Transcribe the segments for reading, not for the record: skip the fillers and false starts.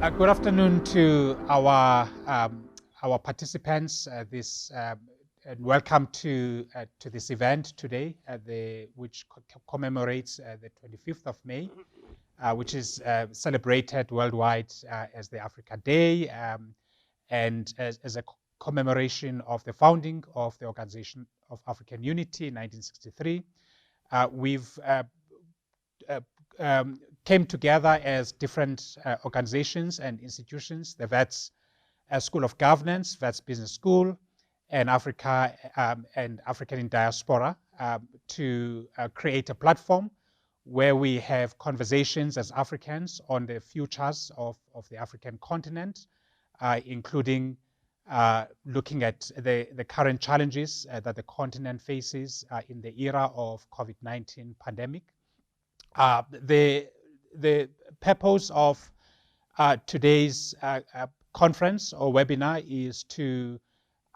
Good afternoon to our participants. And welcome to this event today, which commemorates the 25th of May, which is celebrated worldwide as the Africa Day, and as a commemoration of the founding of the Organization of African Unity in 1963. We've came together as different organizations and institutions, the Wits School of Governance, Wits Business School, and Africa and African in Diaspora to create a platform where we have conversations as Africans on the futures of the African continent, including looking at the current challenges that the continent faces in the era of COVID-19 pandemic. The purpose of today's conference or webinar is to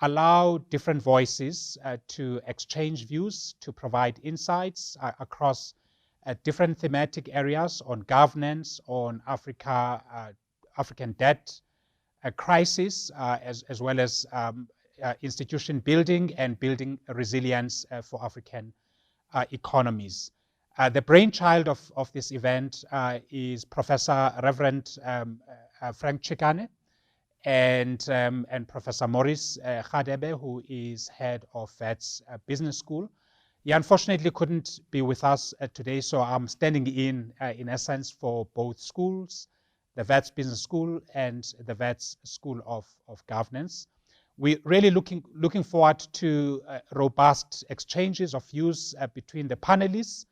allow different voices to exchange views, to provide insights across different thematic areas on governance, on African debt crisis, as well as institution building and building resilience for African economies. The brainchild of this event is Professor Reverend Frank Chikane and Professor Maurice Radebe, who is head of Wits Business School. He unfortunately couldn't be with us today, so I'm standing in essence, for both schools, the Wits Business School and the Wits School of Governance. We're really looking forward to robust exchanges of views between the panelists,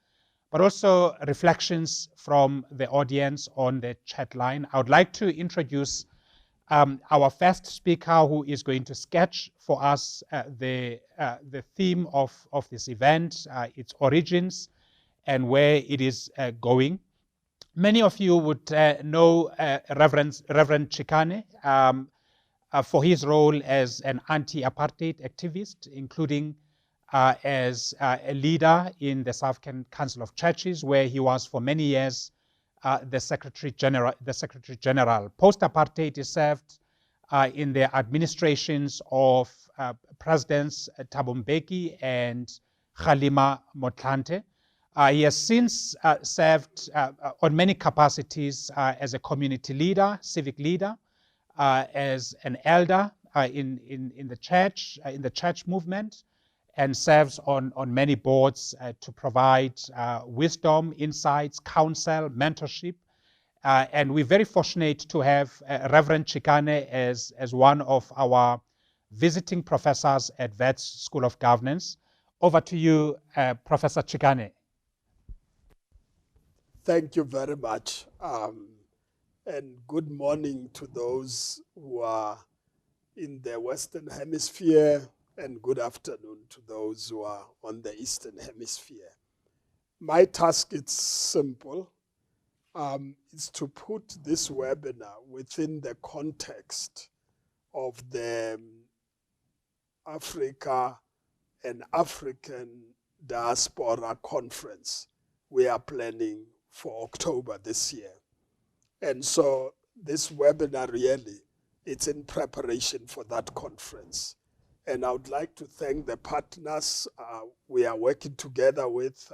but also reflections from the audience on the chat line. I would like to introduce our first speaker, who is going to sketch for us the theme of this event, its origins, and where it is going. Many of you would know Reverend Chikane for his role as an anti-apartheid activist, including as a leader in the South African Council of Churches, where he was for many years the Secretary General. Post-apartheid, he served in the administrations of Presidents Thabo Mbeki and Kgalema Motlanthe. He has since served on many capacities as a community leader, civic leader, as an elder in the church movement, and serves on many boards to provide wisdom, insights, counsel, mentorship. And we're very fortunate to have Reverend Chikane as one of our visiting professors at Wits School of Governance. Over to you, Professor Chikane. Thank you very much. And good morning to those who are in the Western Hemisphere, and good afternoon to those who are on the Eastern Hemisphere. My task is simple. It's to put this webinar within the context of the Africa and African Diaspora Conference we are planning for October this year. And so this webinar really, it's in preparation for that conference. And I would like to thank the partners we are working together with,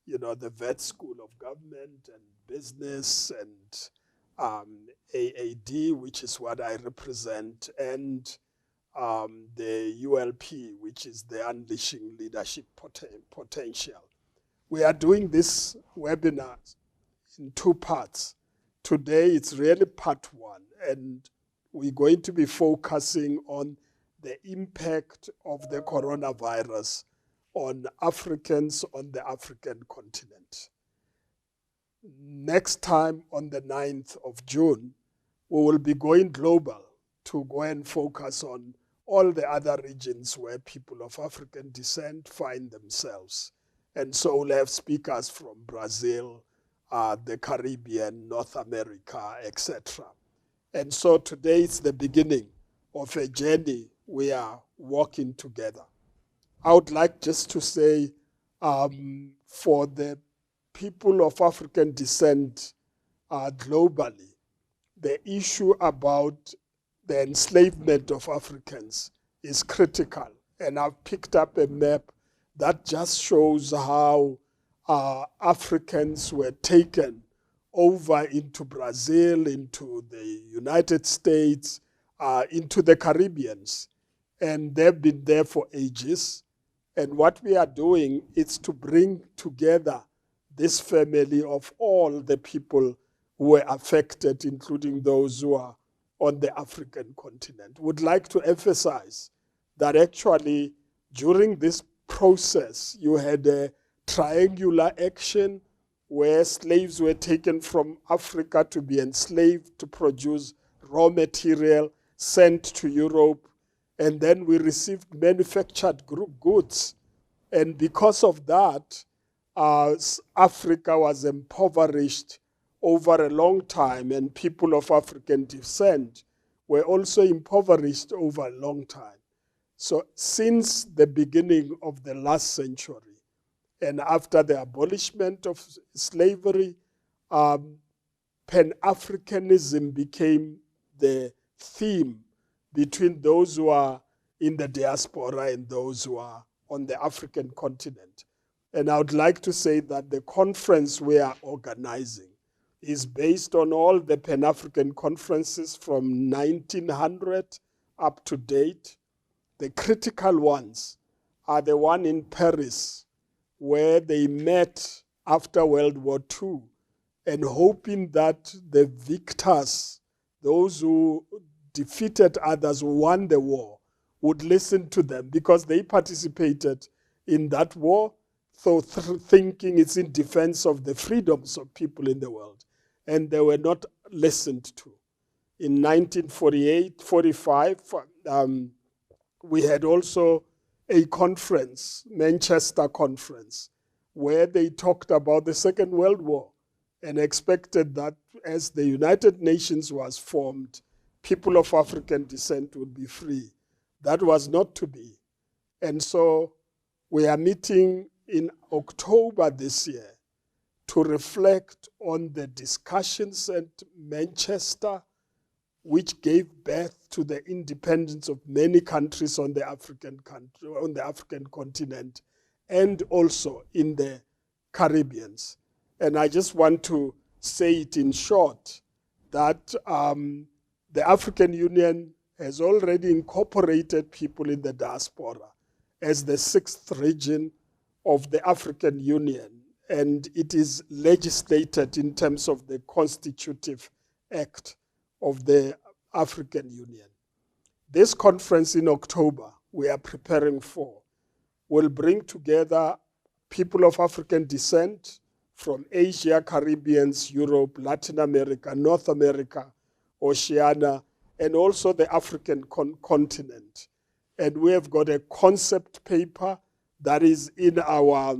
the Wits School of Government and Business, and AAD, which is what I represent, and the ULP, which is the Unleashing Leadership Potential. We are doing this webinar in two parts. Today, it's really part one, and we're going to be focusing on the impact of the coronavirus on Africans on the African continent. Next time, on the 9th of June, we will be going global to go and focus on all the other regions where people of African descent find themselves. And so we'll have speakers from Brazil, the Caribbean, North America, etc. And so today is the beginning of a journey we are walking together. I would like just to say, for the people of African descent globally, the issue about the enslavement of Africans is critical. And I've picked up a map that just shows how Africans were taken over into Brazil, into the United States, into the Caribbeans. And they've been there for ages. And what we are doing is to bring together this family of all the people who were affected, including those who are on the African continent. Would like to emphasize that actually during this process, you had a triangular action where slaves were taken from Africa to be enslaved to produce raw material, sent to Europe, and then we received manufactured goods. And because of that, Africa was impoverished over a long time, and people of African descent were also impoverished over a long time. So since the beginning of the last century, and after the abolishment of slavery, Pan-Africanism became the theme between those who are in the diaspora and those who are on the African continent. And I would like to say that the conference we are organizing is based on all the Pan-African conferences from 1900 up to date. The critical ones are the one in Paris, where they met after World War II, and hoping that the victors, those who defeated others, who won the war, would listen to them because they participated in that war, so thinking it's in defense of the freedoms of people in the world, and they were not listened to. In 1948-45, we had also a conference, Manchester Conference, where they talked about the Second World War and expected that as the United Nations was formed, people of African descent would be free. That was not to be. And so we are meeting in October this year to reflect on the discussions at Manchester, which gave birth to the independence of many countries on the African continent, and also in the Caribbean. And I just want to say it in short, that the African Union has already incorporated people in the diaspora as the 6th region of the African Union, and it is legislated in terms of the Constitutive Act of the African Union. This conference in October we are preparing for will bring together people of African descent from Asia, Caribbean, Europe, Latin America, North America, Oceania, and also the African continent. And we have got a concept paper that is in our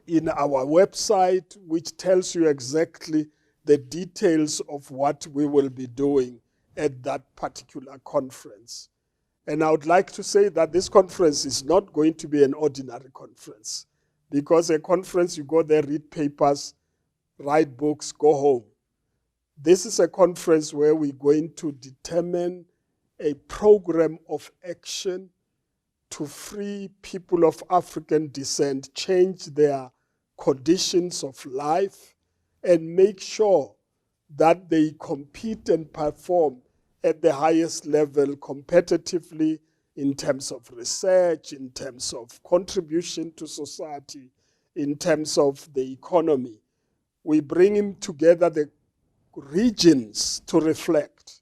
website, which tells you exactly the details of what we will be doing at that particular conference. And I would like to say that this conference is not going to be an ordinary conference, because a conference, you go there, read papers, write books, go home. This is a conference where we're going to determine a program of action to free people of African descent, change their conditions of life, and make sure that they compete and perform at the highest level competitively in terms of research, in terms of contribution to society, in terms of the economy. We bring together the regions to reflect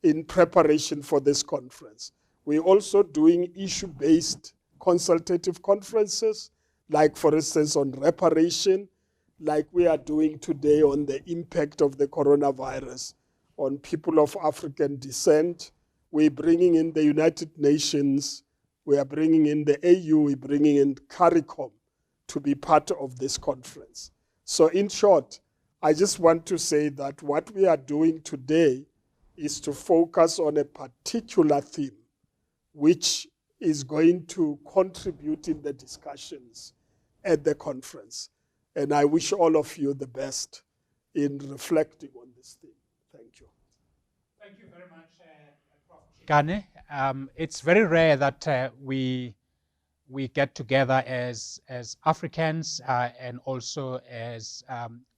in preparation for this conference. We're also doing issue-based consultative conferences, like, for instance, on reparation, like we are doing today on the impact of the coronavirus on people of African descent. We're bringing in the United Nations, we are bringing in the AU, we're bringing in CARICOM to be part of this conference. So in short, I just want to say that what we are doing today is to focus on a particular theme, which is going to contribute in the discussions at the conference. And I wish all of you the best in reflecting on this theme. Thank you. Thank you very much, Prof. Chikane. It's very rare that we get together as Africans and also as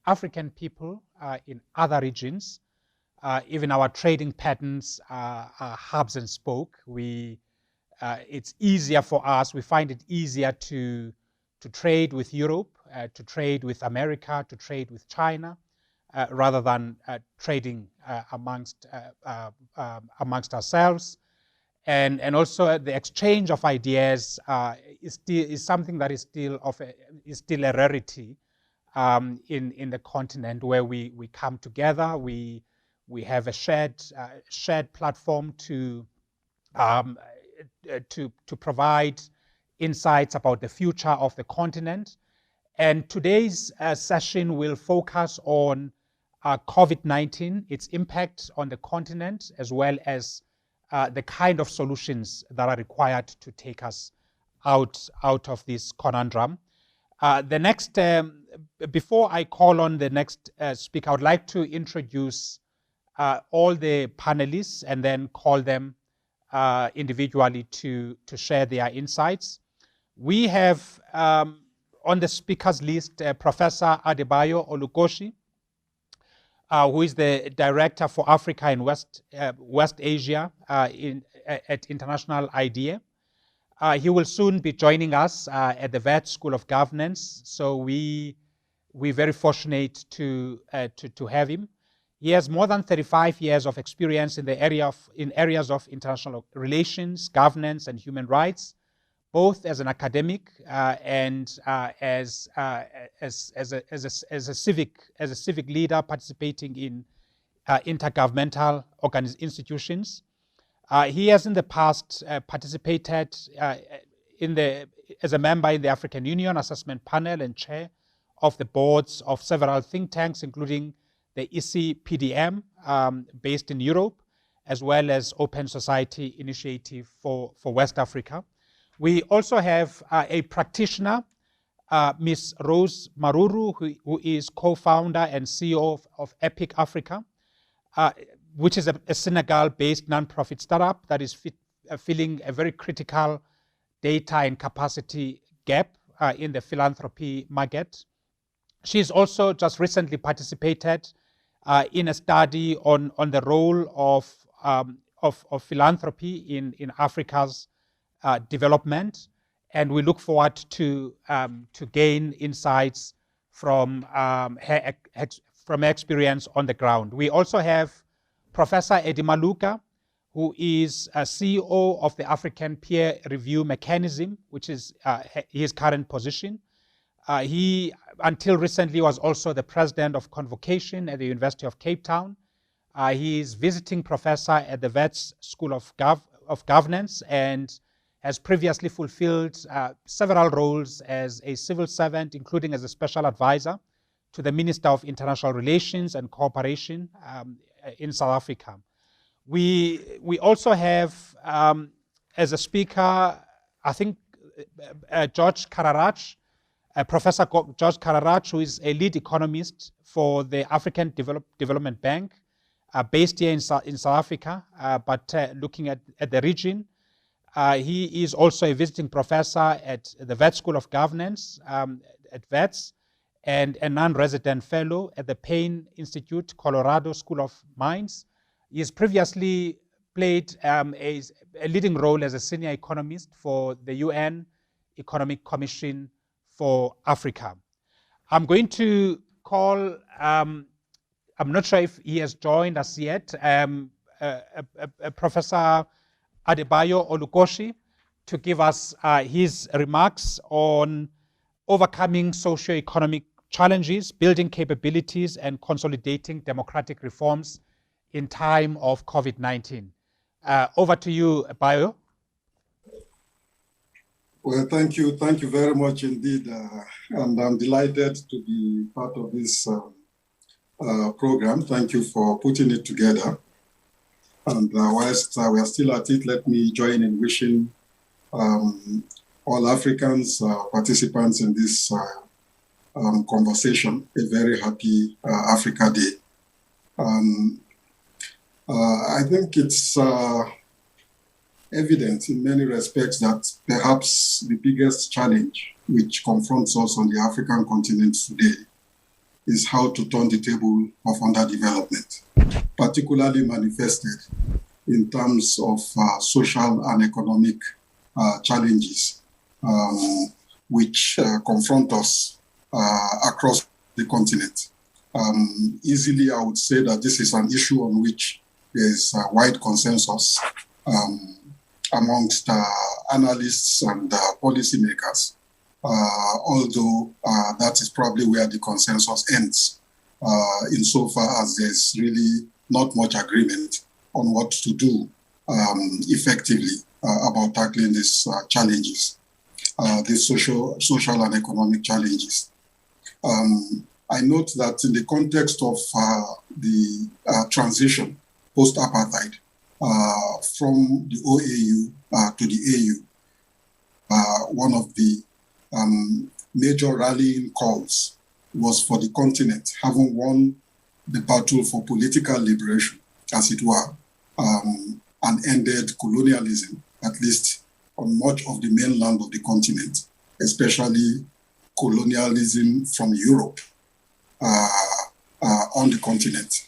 African people in other regions. Even our trading patterns are hubs and spoke. It's easier for us. We find it easier to trade with Europe, to trade with America, to trade with China, rather than trading amongst ourselves. And also the exchange of ideas is something that is still a rarity in the continent, where we come together. We have a shared platform to provide insights about the future of the continent. And today's session will focus on COVID-19, its impact on the continent, as well as the kind of solutions that are required to take us out of this conundrum. The next, before I call on the next speaker, I would like to introduce all the panelists and then call them individually to share their insights. We have on the speakers list Professor Adebayo Olukoshi, who is the Director for Africa and West Asia at International IDEA. He will soon be joining us at the Wits School of Governance, so we're very fortunate to have him. He has more than 35 years of experience in areas of international relations, governance, and human rights, both as an academic and as a civic leader participating in intergovernmental institutions. He has in the past participated as a member in the African Union Assessment Panel and chair of the boards of several think tanks, including the ECPDM based in Europe, as well as Open Society Initiative for West Africa. We also have a practitioner, Ms. Rose Maruru, who is co-founder and CEO of EPIC Africa, which is a Senegal-based nonprofit startup that is filling a very critical data and capacity gap in the philanthropy market. She's also just recently participated in a study on the role of philanthropy in Africa's development, and we look forward to gain insights from her experience on the ground. We also have Professor Eddie Maluka, who is a CEO of the African Peer Review Mechanism, which is his current position. He, until recently, was also the president of convocation at the University of Cape Town. He is visiting professor at the Wits School of Governance and has previously fulfilled several roles as a civil servant, including as a special advisor to the Minister of International Relations and Cooperation in South Africa. We also have as a speaker, I think, George Kararach, Professor George Kararach, who is a lead economist for the African Development Bank, based here in South Africa, but looking at the region. He is also a visiting professor at the Wits School of Governance at Wits, and a non-resident fellow at the Payne Institute, Colorado School of Mines. He has previously played a leading role as a senior economist for the UN Economic Commission for Africa. I'm going to call, I'm not sure if he has joined us yet, Professor Adebayo Olukoshi, to give us his remarks on overcoming socio-economic challenges, building capabilities, and consolidating democratic reforms in time of COVID-19. Over to you, Bayo. Well, thank you very much indeed, and I'm delighted to be part of this program. Thank you for putting it together. And whilst we are still at it, let me join in wishing all Africans, participants in this conversation, a very happy Africa Day. I think it's evident in many respects that perhaps the biggest challenge which confronts us on the African continent today is how to turn the table of underdevelopment, particularly manifested in terms of social and economic challenges which confront us across the continent. Easily, I would say that this is an issue on which there is a wide consensus amongst analysts and policymakers, although that is probably where the consensus ends, insofar as there's really not much agreement on what to do effectively about tackling these challenges, these social and economic challenges. I note that in the context of the transition post-apartheid from the OAU to the AU, one of the major rallying calls was for the continent having won the battle for political liberation, as it were, and ended colonialism, at least on much of the mainland of the continent, especially colonialism from Europe on the continent.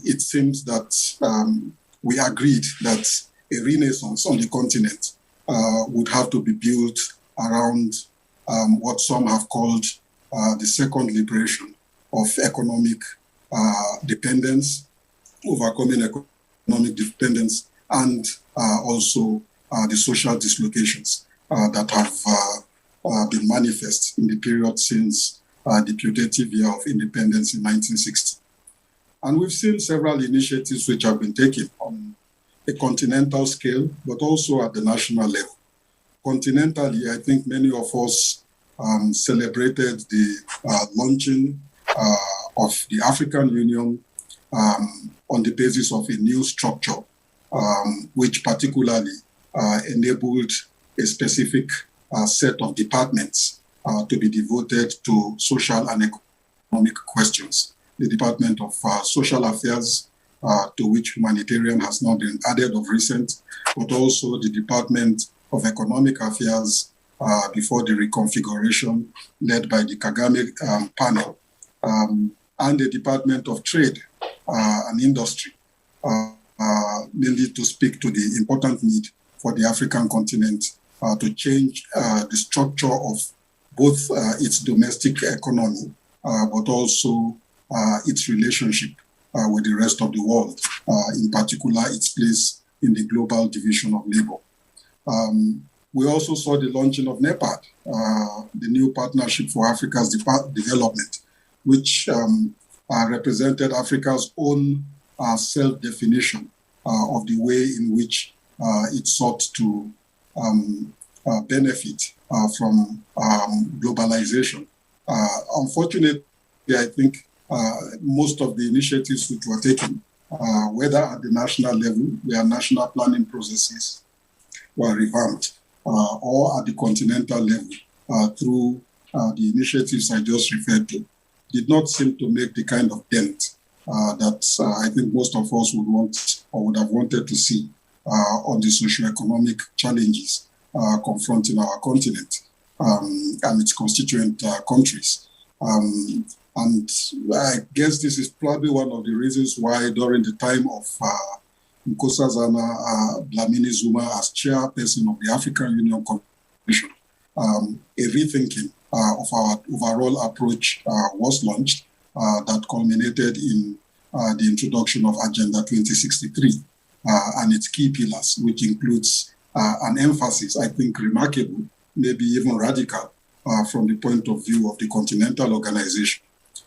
It seems that we agreed that a renaissance on the continent would have to be built around what some have called the second liberation of economic dependence, overcoming economic dependence, and also the social dislocations that have been manifest in the period since the putative year of independence in 1960. And we've seen several initiatives which have been taken on a continental scale, but also at the national level. Continentally, I think many of us celebrated the launching of the African Union on the basis of a new structure, which particularly enabled a specific set of departments to be devoted to social and economic questions. The Department of Social Affairs, to which humanitarian has now been added of recent, but also the Department of Economic Affairs before the reconfiguration led by the Kagame panel, and the Department of Trade and Industry, mainly to speak to the important need for the African continent to change the structure of both its domestic economy, but also its relationship with the rest of the world, in particular its place in the global division of labor. We also saw the launching of NEPAD, the new Partnership for Africa's Development, which represented Africa's own self-definition of the way in which it sought to benefit from globalization. Unfortunately, I think most of the initiatives which were taken, whether at the national level, where national planning processes were revamped, or at the continental level, through the initiatives I just referred to, did not seem to make the kind of dent that I think most of us would want or would have wanted to see on the socio-economic challenges confronting our continent and its constituent countries. And I guess this is probably one of the reasons why during the time of Nkosazana Dlamini Zuma as chairperson of the African Union Commission, a rethinking of our overall approach was launched that culminated in the introduction of Agenda 2063 and its key pillars, which includes an emphasis, I think, remarkable, maybe even radical from the point of view of the continental organization,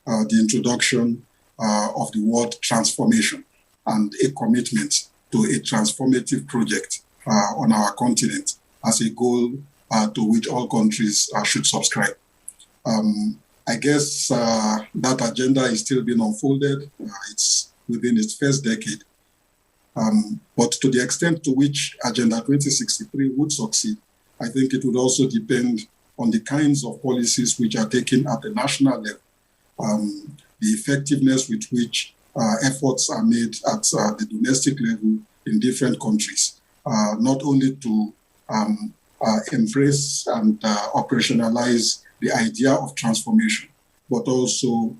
the introduction of the word transformation and a commitment to a transformative project on our continent as a goal to which all countries should subscribe. I guess that agenda is still being unfolded. It's within its first decade. But to the extent to which Agenda 2063 would succeed, I think it would also depend on the kinds of policies which are taken at the national level, the effectiveness with which efforts are made at the domestic level in different countries, not only to embrace and operationalize the idea of transformation, but also,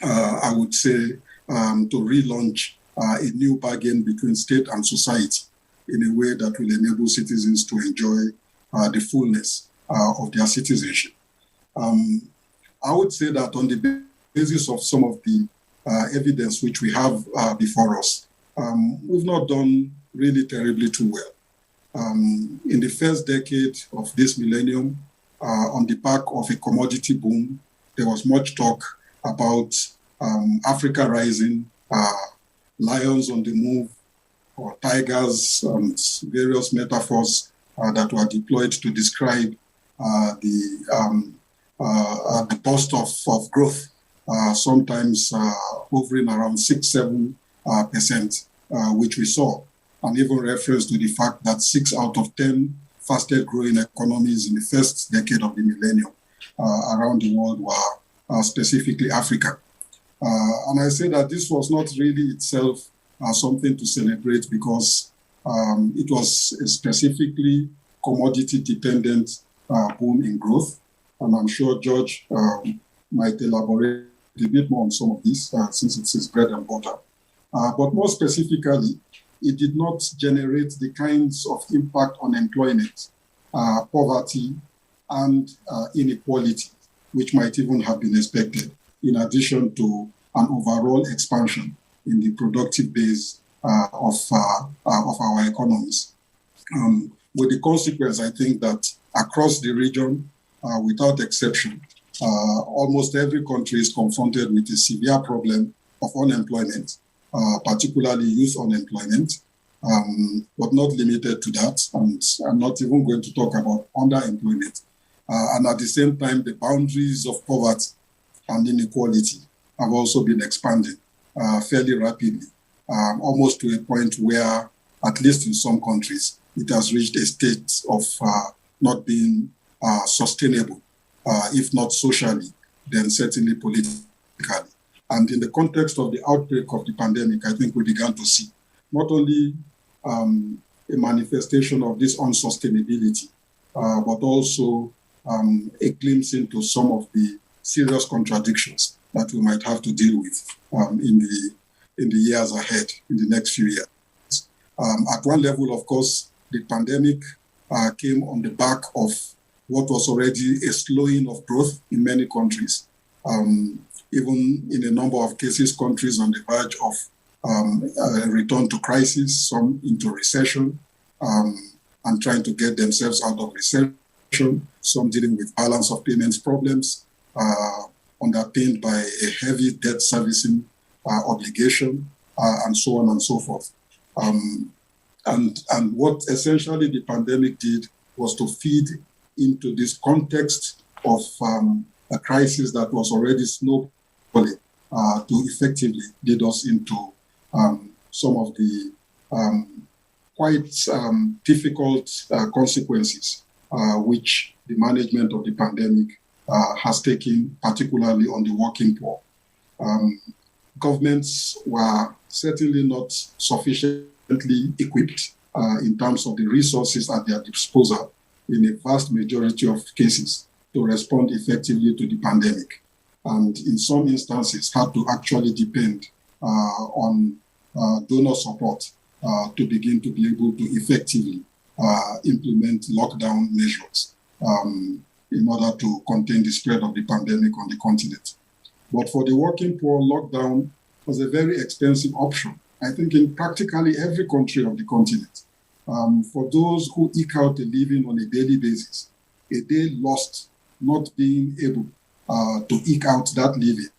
I would say, to relaunch a new bargain between state and society in a way that will enable citizens to enjoy the fullness of their citizenship. I would say that on the basis of some of the evidence which we have before us, we've not done really terribly too well. In the first decade of this millennium, on the back of a commodity boom, there was much talk about Africa rising, lions on the move, or tigers, and various metaphors that were deployed to describe the burst of growth, sometimes hovering around 6-7%, which we saw, and even reference to the fact that 6 out of 10 fastest growing economies in the first decade of the millennium around the world were specifically Africa. And I say that this was not really itself something to celebrate, because it was a specifically commodity-dependent boom in growth. And I'm sure George might elaborate a bit more on some of this, since it's his bread and butter. But more specifically, it did not generate the kinds of impact on employment, poverty, and inequality, which might even have been expected, in addition to an overall expansion in the productive base of our economies. With the consequence, I think that across the region, without exception, almost every country is confronted with a severe problem of unemployment, particularly youth unemployment, but not limited to that. And I'm not even going to talk about underemployment. And at the same time, the boundaries of poverty and inequality have also been expanding fairly rapidly, almost to a point where, at least in some countries, it has reached a state of not being sustainable, if not socially, then certainly politically. And in the context of the outbreak of the pandemic, I think we began to see not only a manifestation of this unsustainability, but also a glimpse into some of the serious contradictions that we might have to deal with in the years ahead, in the next few years. At one level, of course, the pandemic came on the back of what was already a slowing of growth in many countries. Even in a number of cases, countries on the verge of a return to crisis, some into recession, and trying to get themselves out of recession, some dealing with balance of payments problems, underpinned by a heavy debt servicing obligation, and so on and so forth. And what essentially the pandemic did was to feed into this context of a crisis that was already snowballing to effectively lead us into some of the quite difficult consequences which the management of the pandemic has taken, particularly on the working poor. Governments were certainly not sufficiently equipped in terms of the resources at their disposal in a vast majority of cases to respond effectively to the pandemic. And in some instances had to actually depend on donor support to begin to be able to effectively implement lockdown measures in order to contain the spread of the pandemic on the continent. But for the working poor, lockdown was a very expensive option, I think, in practically every country of the continent. For those who eke out a living on a daily basis, a day lost not being able to eke out that living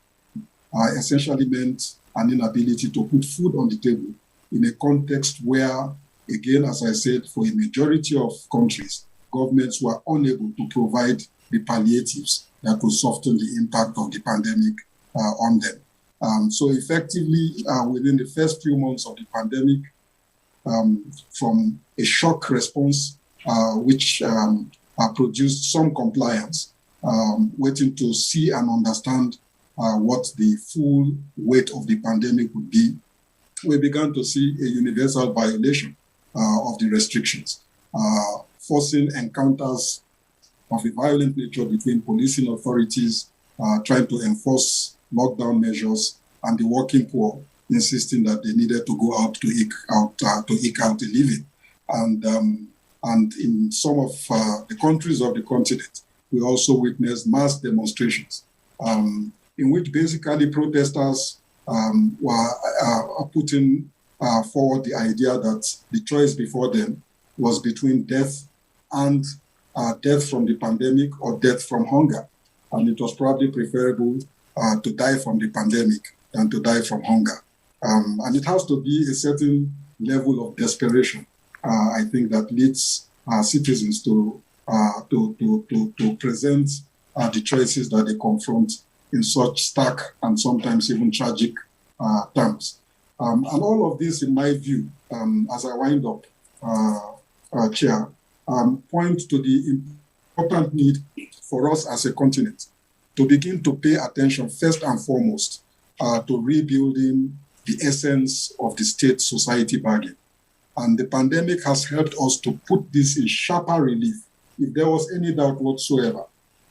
essentially meant an inability to put food on the table in a context where, again, as I said, for a majority of countries, governments were unable to provide the palliatives that would soften the impact of the pandemic on them. So effectively, within the first few months of the pandemic, from a shock response, which produced some compliance, waiting to see and understand what the full weight of the pandemic would be, we began to see a universal violation of the restrictions, forcing encounters of a violent nature between policing authorities trying to enforce lockdown measures and the working poor insisting that they needed to go out to eke out a living. And in some of the countries of the continent, we also witnessed mass demonstrations in which basically protesters were putting forward the idea that the choice before them was between death and death from the pandemic or death from hunger. And it was probably preferable to die from the pandemic than to die from hunger. And it has to be a certain level of desperation, I think, that leads citizens to present the choices that they confront in such stark and sometimes even tragic terms. And all of this, in my view, as I wind up, Chair, point to the important need for us as a continent to begin to pay attention first and foremost to rebuilding the essence of the state-society bargain. And the pandemic has helped us to put this in sharper relief, if there was any doubt whatsoever,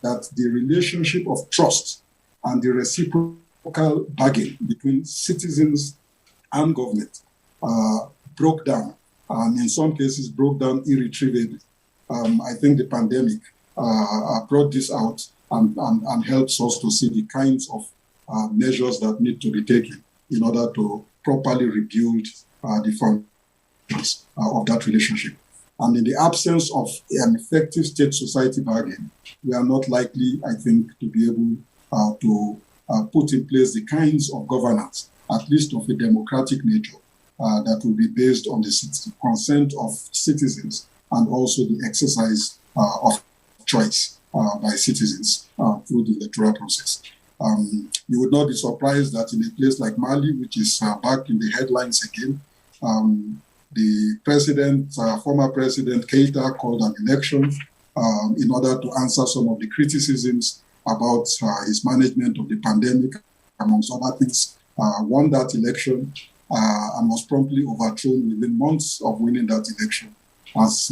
that the relationship of trust and the reciprocal bargain between citizens and government broke down, and in some cases broke down irretrievably. I think the pandemic brought this out and helps us to see the kinds of measures that need to be taken in order to properly rebuild the foundations of that relationship. And in the absence of an effective state-society bargain, we are not likely, I think, to be able to put in place the kinds of governance, at least of a democratic nature, that will be based on the consent of citizens and also the exercise of choice by citizens through the electoral process. You would not be surprised that in a place like Mali, which is back in the headlines again, the president, former President Keita, called an election in order to answer some of the criticisms about his management of the pandemic, amongst other things, won that election and was promptly overthrown within months of winning that election, as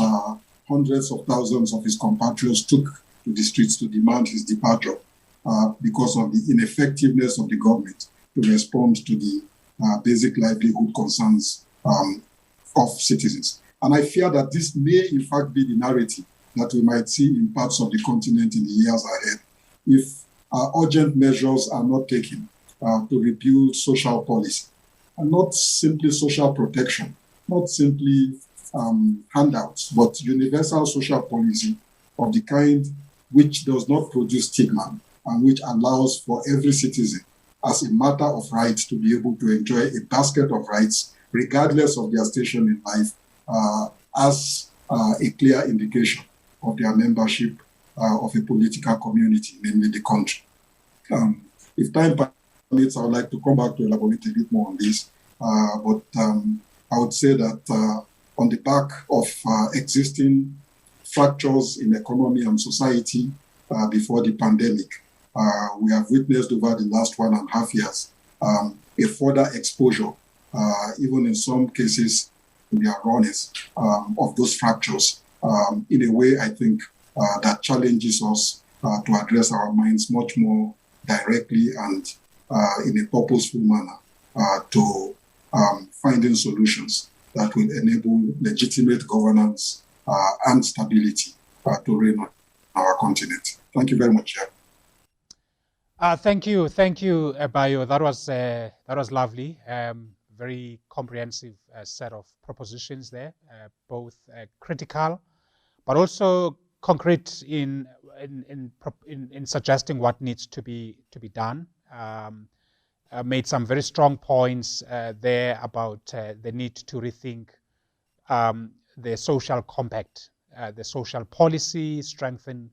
hundreds of thousands of his compatriots took to the streets to demand his departure because of the ineffectiveness of the government to respond to the basic livelihood concerns of citizens. And I fear that this may in fact be the narrative that we might see in parts of the continent in the years ahead if urgent measures are not taken to rebuild social policy, and not simply social protection, not simply handouts, but universal social policy of the kind which does not produce stigma and which allows for every citizen as a matter of right to be able to enjoy a basket of rights regardless of their station in life, as a clear indication of their membership of a political community, namely the country. If time permits, I would like to come back to elaborate a bit more on this. But I would say that on the back of existing fractures in economy and society before the pandemic, we have witnessed over the last 1.5 years a further exposure, even in some cases, in the rawness of those fractures, in a way, I think, that challenges us to address our minds much more directly and in a purposeful manner to finding solutions that will enable legitimate governance and stability to reign on our continent. Thank you very much, Chair. Thank you, Bayo. That was lovely. Very comprehensive set of propositions there, both critical, but also concrete in suggesting what needs to be done. Made some very strong points there about the need to rethink the social compact, the social policy, strengthen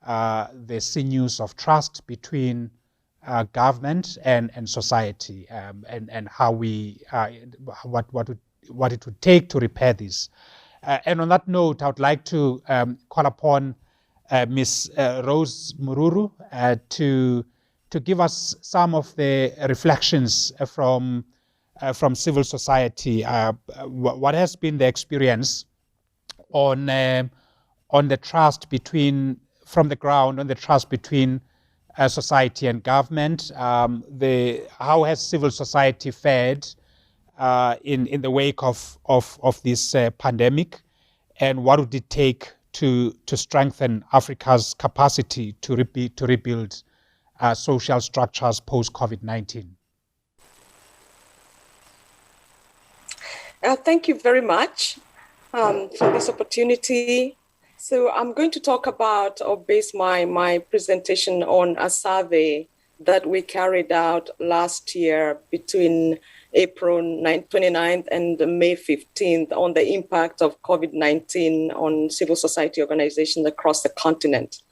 the sinews of trust between government and society, and how we what it would take to repair this. And on that note, I would like to call upon Ms. Rose Mururu to to give us some of the reflections from civil society. What has been the experience on the trust from the ground, on the trust between society and government? How has civil society fared in the wake of this pandemic, and what would it take to strengthen Africa's capacity to rebuild social structures post-COVID-19? Thank you very much for this opportunity. So I'm going to talk about or base my presentation on a survey that we carried out last year between April 29th and May 15th on the impact of COVID-19 on civil society organizations across the continent.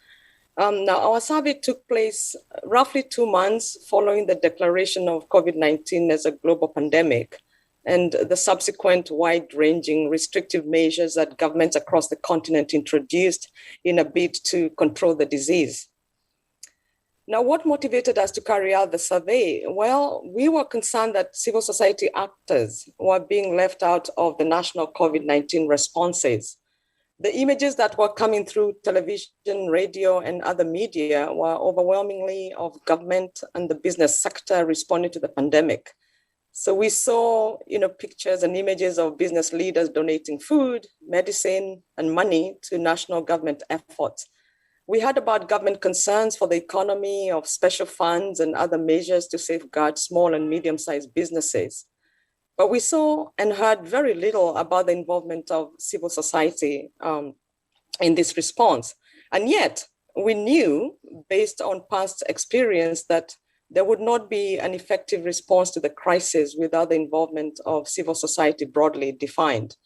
Now, our survey took place roughly 2 months following the declaration of COVID-19 as a global pandemic and the subsequent wide-ranging restrictive measures that governments across the continent introduced in a bid to control the disease. Now, what motivated us to carry out the survey? Well, we were concerned that civil society actors were being left out of the national COVID-19 responses. The images that were coming through television, radio, and other media were overwhelmingly of government and the business sector responding to the pandemic. So we saw, pictures and images of business leaders donating food, medicine, and money to national government efforts. We heard about government concerns for the economy, of special funds and other measures to safeguard small and medium-sized businesses. But we saw and heard very little about the involvement of civil society in this response. And yet, we knew, based on past experience, that there would not be an effective response to the crisis without the involvement of civil society broadly defined.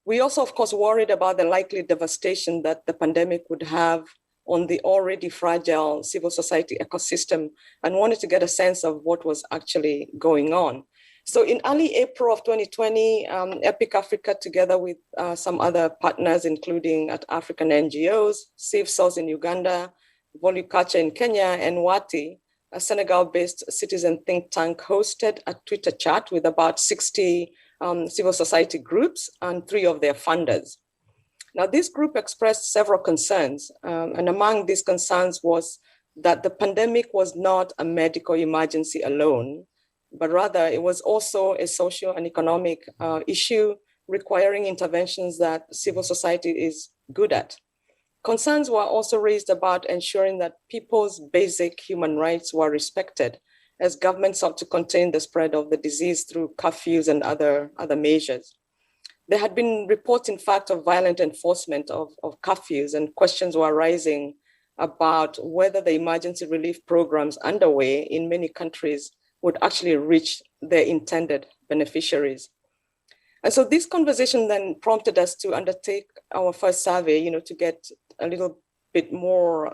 We also, of course, worried about the likely devastation that the pandemic would have on the already fragile civil society ecosystem and wanted to get a sense of what was actually going on. So in early April of 2020, EPIC Africa, together with some other partners, including at African NGOs, CivSource in Uganda, Voluculture in Kenya, and WATI, a Senegal-based citizen think tank, hosted a Twitter chat with about 60 civil society groups and 3 of their funders. Now, this group expressed several concerns, and among these concerns was that the pandemic was not a medical emergency alone, but rather it was also a social and economic issue requiring interventions that civil society is good at. Concerns were also raised about ensuring that people's basic human rights were respected as governments sought to contain the spread of the disease through curfews and other measures. There had been reports, in fact, of violent enforcement of curfews, and questions were rising about whether the emergency relief programs underway in many countries would actually reach their intended beneficiaries. And so this conversation then prompted us to undertake our first survey, to get a little bit more,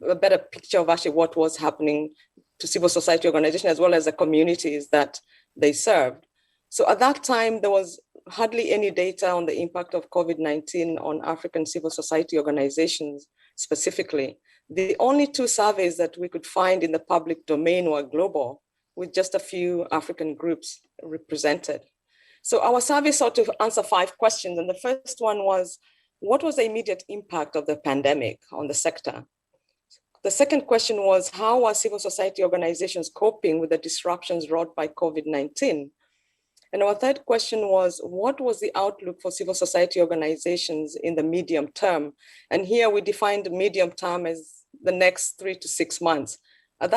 a better picture of actually what was happening to civil society organizations as well as the communities that they served. So at that time, there was hardly any data on the impact of COVID-19 on African civil society organizations specifically. The only 2 surveys that we could find in the public domain were global, with just a few African groups represented. So our survey sought to answer 5 questions. And the first one was, what was the immediate impact of the pandemic on the sector? The second question was, how are civil society organizations coping with the disruptions wrought by COVID-19? And our third question was, what was the outlook for civil society organizations in the medium term? And here we defined the medium term as the next 3 to 6 months. At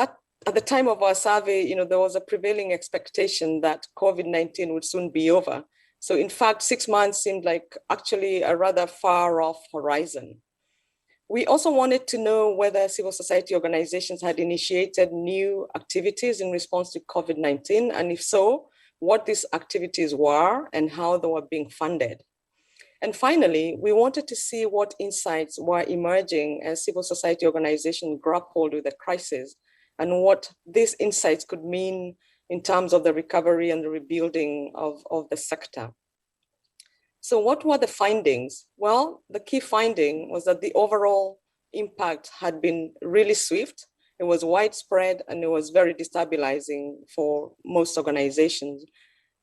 the time of our survey, there was a prevailing expectation that COVID-19 would soon be over. So in fact, 6 months seemed like actually a rather far off horizon. We also wanted to know whether civil society organizations had initiated new activities in response to COVID-19, and if so, what these activities were and how they were being funded. And finally, we wanted to see what insights were emerging as civil society organizations grappled with the crisis and what these insights could mean in terms of the recovery and the rebuilding of the sector. So what were the findings? Well, the key finding was that the overall impact had been really swift It was widespread and it was very destabilizing for most organizations.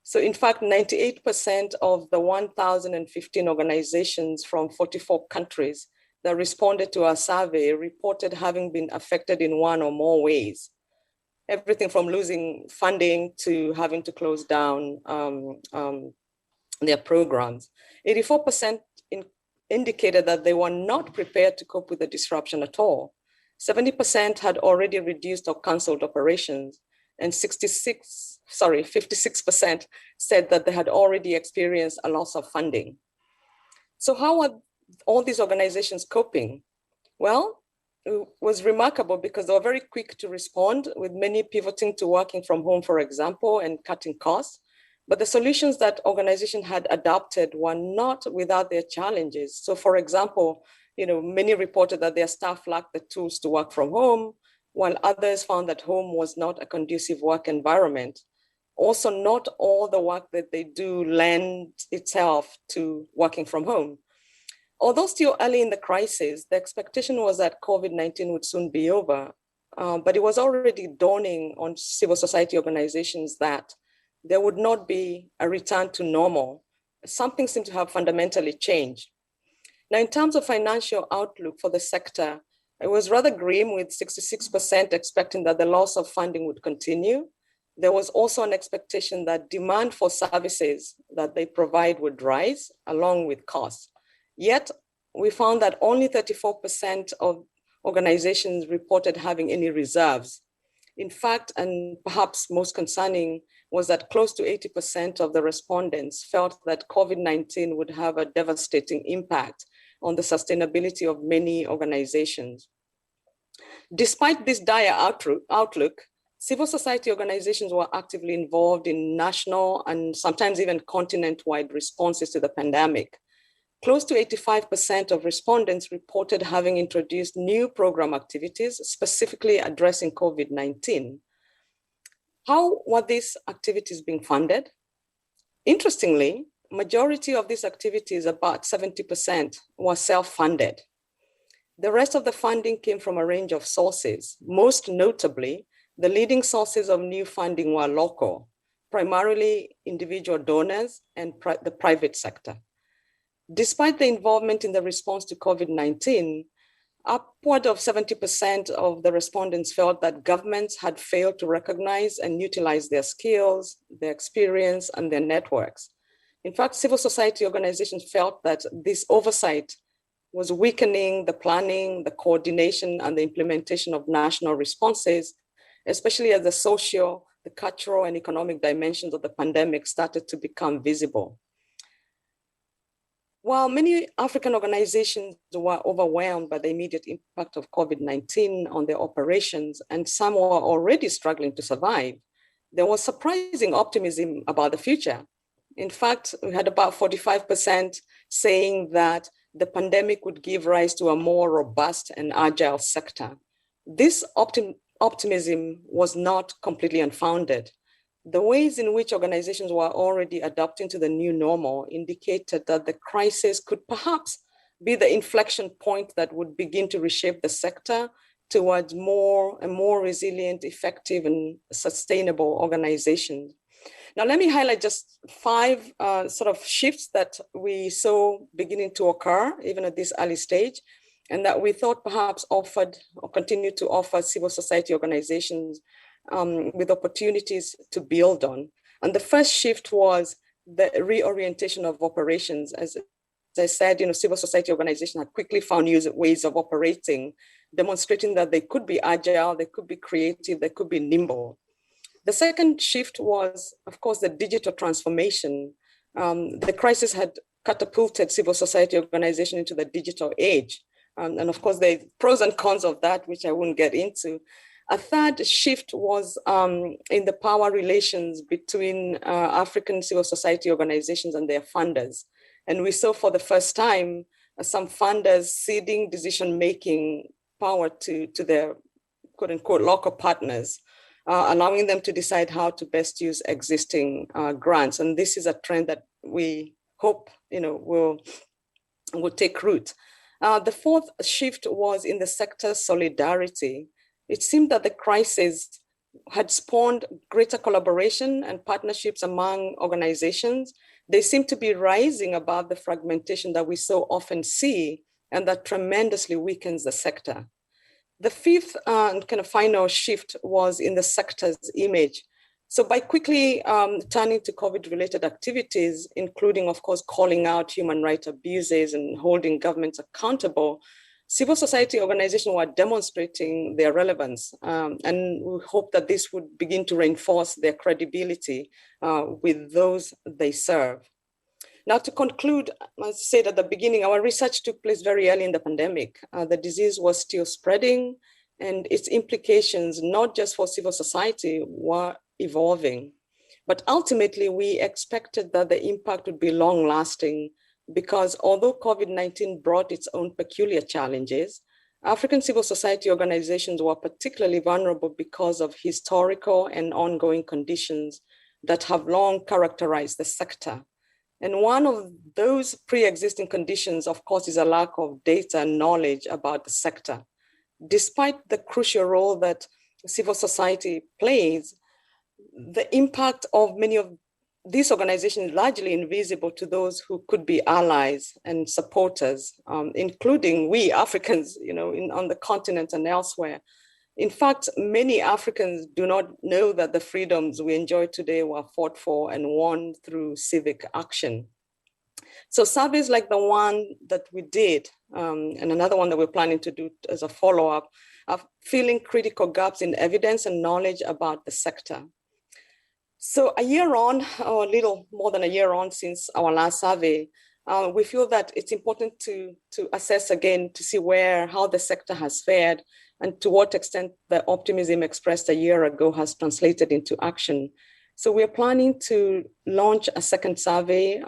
So in fact, 98% of the 1,015 organizations from 44 countries that responded to our survey reported having been affected in one or more ways. Everything from losing funding to having to close down their programs. 84% indicated that they were not prepared to cope with the disruption at all. 70% had already reduced or canceled operations, and 56% said that they had already experienced a loss of funding. So how are all these organizations coping? Well, it was remarkable because they were very quick to respond, with many pivoting to working from home, for example, and cutting costs. But the solutions that organizations had adopted were not without their challenges. So for example, many reported that their staff lacked the tools to work from home, while others found that home was not a conducive work environment. Also, not all the work that they do lends itself to working from home. Although still early in the crisis, the expectation was that COVID-19 would soon be over, but it was already dawning on civil society organizations that there would not be a return to normal. Something seemed to have fundamentally changed. Now, in terms of financial outlook for the sector, it was rather grim, with 66% expecting that the loss of funding would continue. There was also an expectation that demand for services that they provide would rise along with costs. Yet, we found that only 34% of organizations reported having any reserves. In fact, and perhaps most concerning, was that close to 80% of the respondents felt that COVID-19 would have a devastating impact on the sustainability of many organizations. Despite this dire outlook, civil society organizations were actively involved in national and sometimes even continent-wide responses to the pandemic. Close to 85% of respondents reported having introduced new program activities specifically addressing COVID-19. How were these activities being funded? Interestingly, majority of these activities, about 70%, were self-funded. The rest of the funding came from a range of sources. Most notably, the leading sources of new funding were local, primarily individual donors and the private sector. Despite the involvement in the response to COVID-19, upward of 70% of the respondents felt that governments had failed to recognize and utilize their skills, their experience, and their networks. In fact, civil society organizations felt that this oversight was weakening the planning, the coordination, and the implementation of national responses, especially as the social, the cultural, and economic dimensions of the pandemic started to become visible. While many African organizations were overwhelmed by the immediate impact of COVID-19 on their operations, and some were already struggling to survive, there was surprising optimism about the future. In fact, we had about 45% saying that the pandemic would give rise to a more robust and agile sector. This optimism was not completely unfounded. The ways in which organizations were already adapting to the new normal indicated that the crisis could perhaps be the inflection point that would begin to reshape the sector towards a more resilient, effective, and sustainable organizations. Now, let me highlight just 5 sort of shifts that we saw beginning to occur, even at this early stage, and that we thought perhaps offered or continued to offer civil society organizations with opportunities to build on. And the first shift was the reorientation of operations. As I said, civil society organizations had quickly found new ways of operating, demonstrating that they could be agile, they could be creative, they could be nimble. The second shift was, of course, the digital transformation. The crisis had catapulted civil society organizations into the digital age. And of course, there are pros and cons of that, which I won't get into. A third shift was in the power relations between African civil society organizations and their funders. And we saw for the first time some funders ceding decision-making power to their quote unquote local partners, allowing them to decide how to best use existing grants. And this is a trend that we hope will take root. The fourth shift was in the sector's solidarity. it seemed that the crisis had spawned greater collaboration and partnerships among organizations. They seem to be rising above the fragmentation that we so often see, and that tremendously weakens the sector. The fifth and kind of final shift was in the sector's image. So by quickly turning to COVID-related activities, including, of course, calling out human rights abuses and holding governments accountable, civil society organizations were demonstrating their relevance. And we hope that this would begin to reinforce their credibility with those they serve. Now, to conclude, as I said at the beginning, our research took place very early in the pandemic. The disease was still spreading, and its implications, not just for civil society, were evolving. But ultimately, we expected that the impact would be long-lasting, because although COVID-19 brought its own peculiar challenges, African civil society organizations were particularly vulnerable because of historical and ongoing conditions that have long characterized the sector. And one of those pre-existing conditions, of course, is a lack of data and knowledge about the sector. Despite the crucial role that civil society plays, the impact of many of these organizations is largely invisible to those who could be allies and supporters, including we Africans, on the continent and elsewhere. In fact, many Africans do not know that the freedoms we enjoy today were fought for and won through civic action. So surveys like the one that we did, and another one that we're planning to do as a follow-up, are filling critical gaps in evidence and knowledge about the sector. So a year on, or a little more than a year on since our last survey, we feel that it's important to assess again to see how the sector has fared and to what extent the optimism expressed a year ago has translated into action. So we're planning to launch a second survey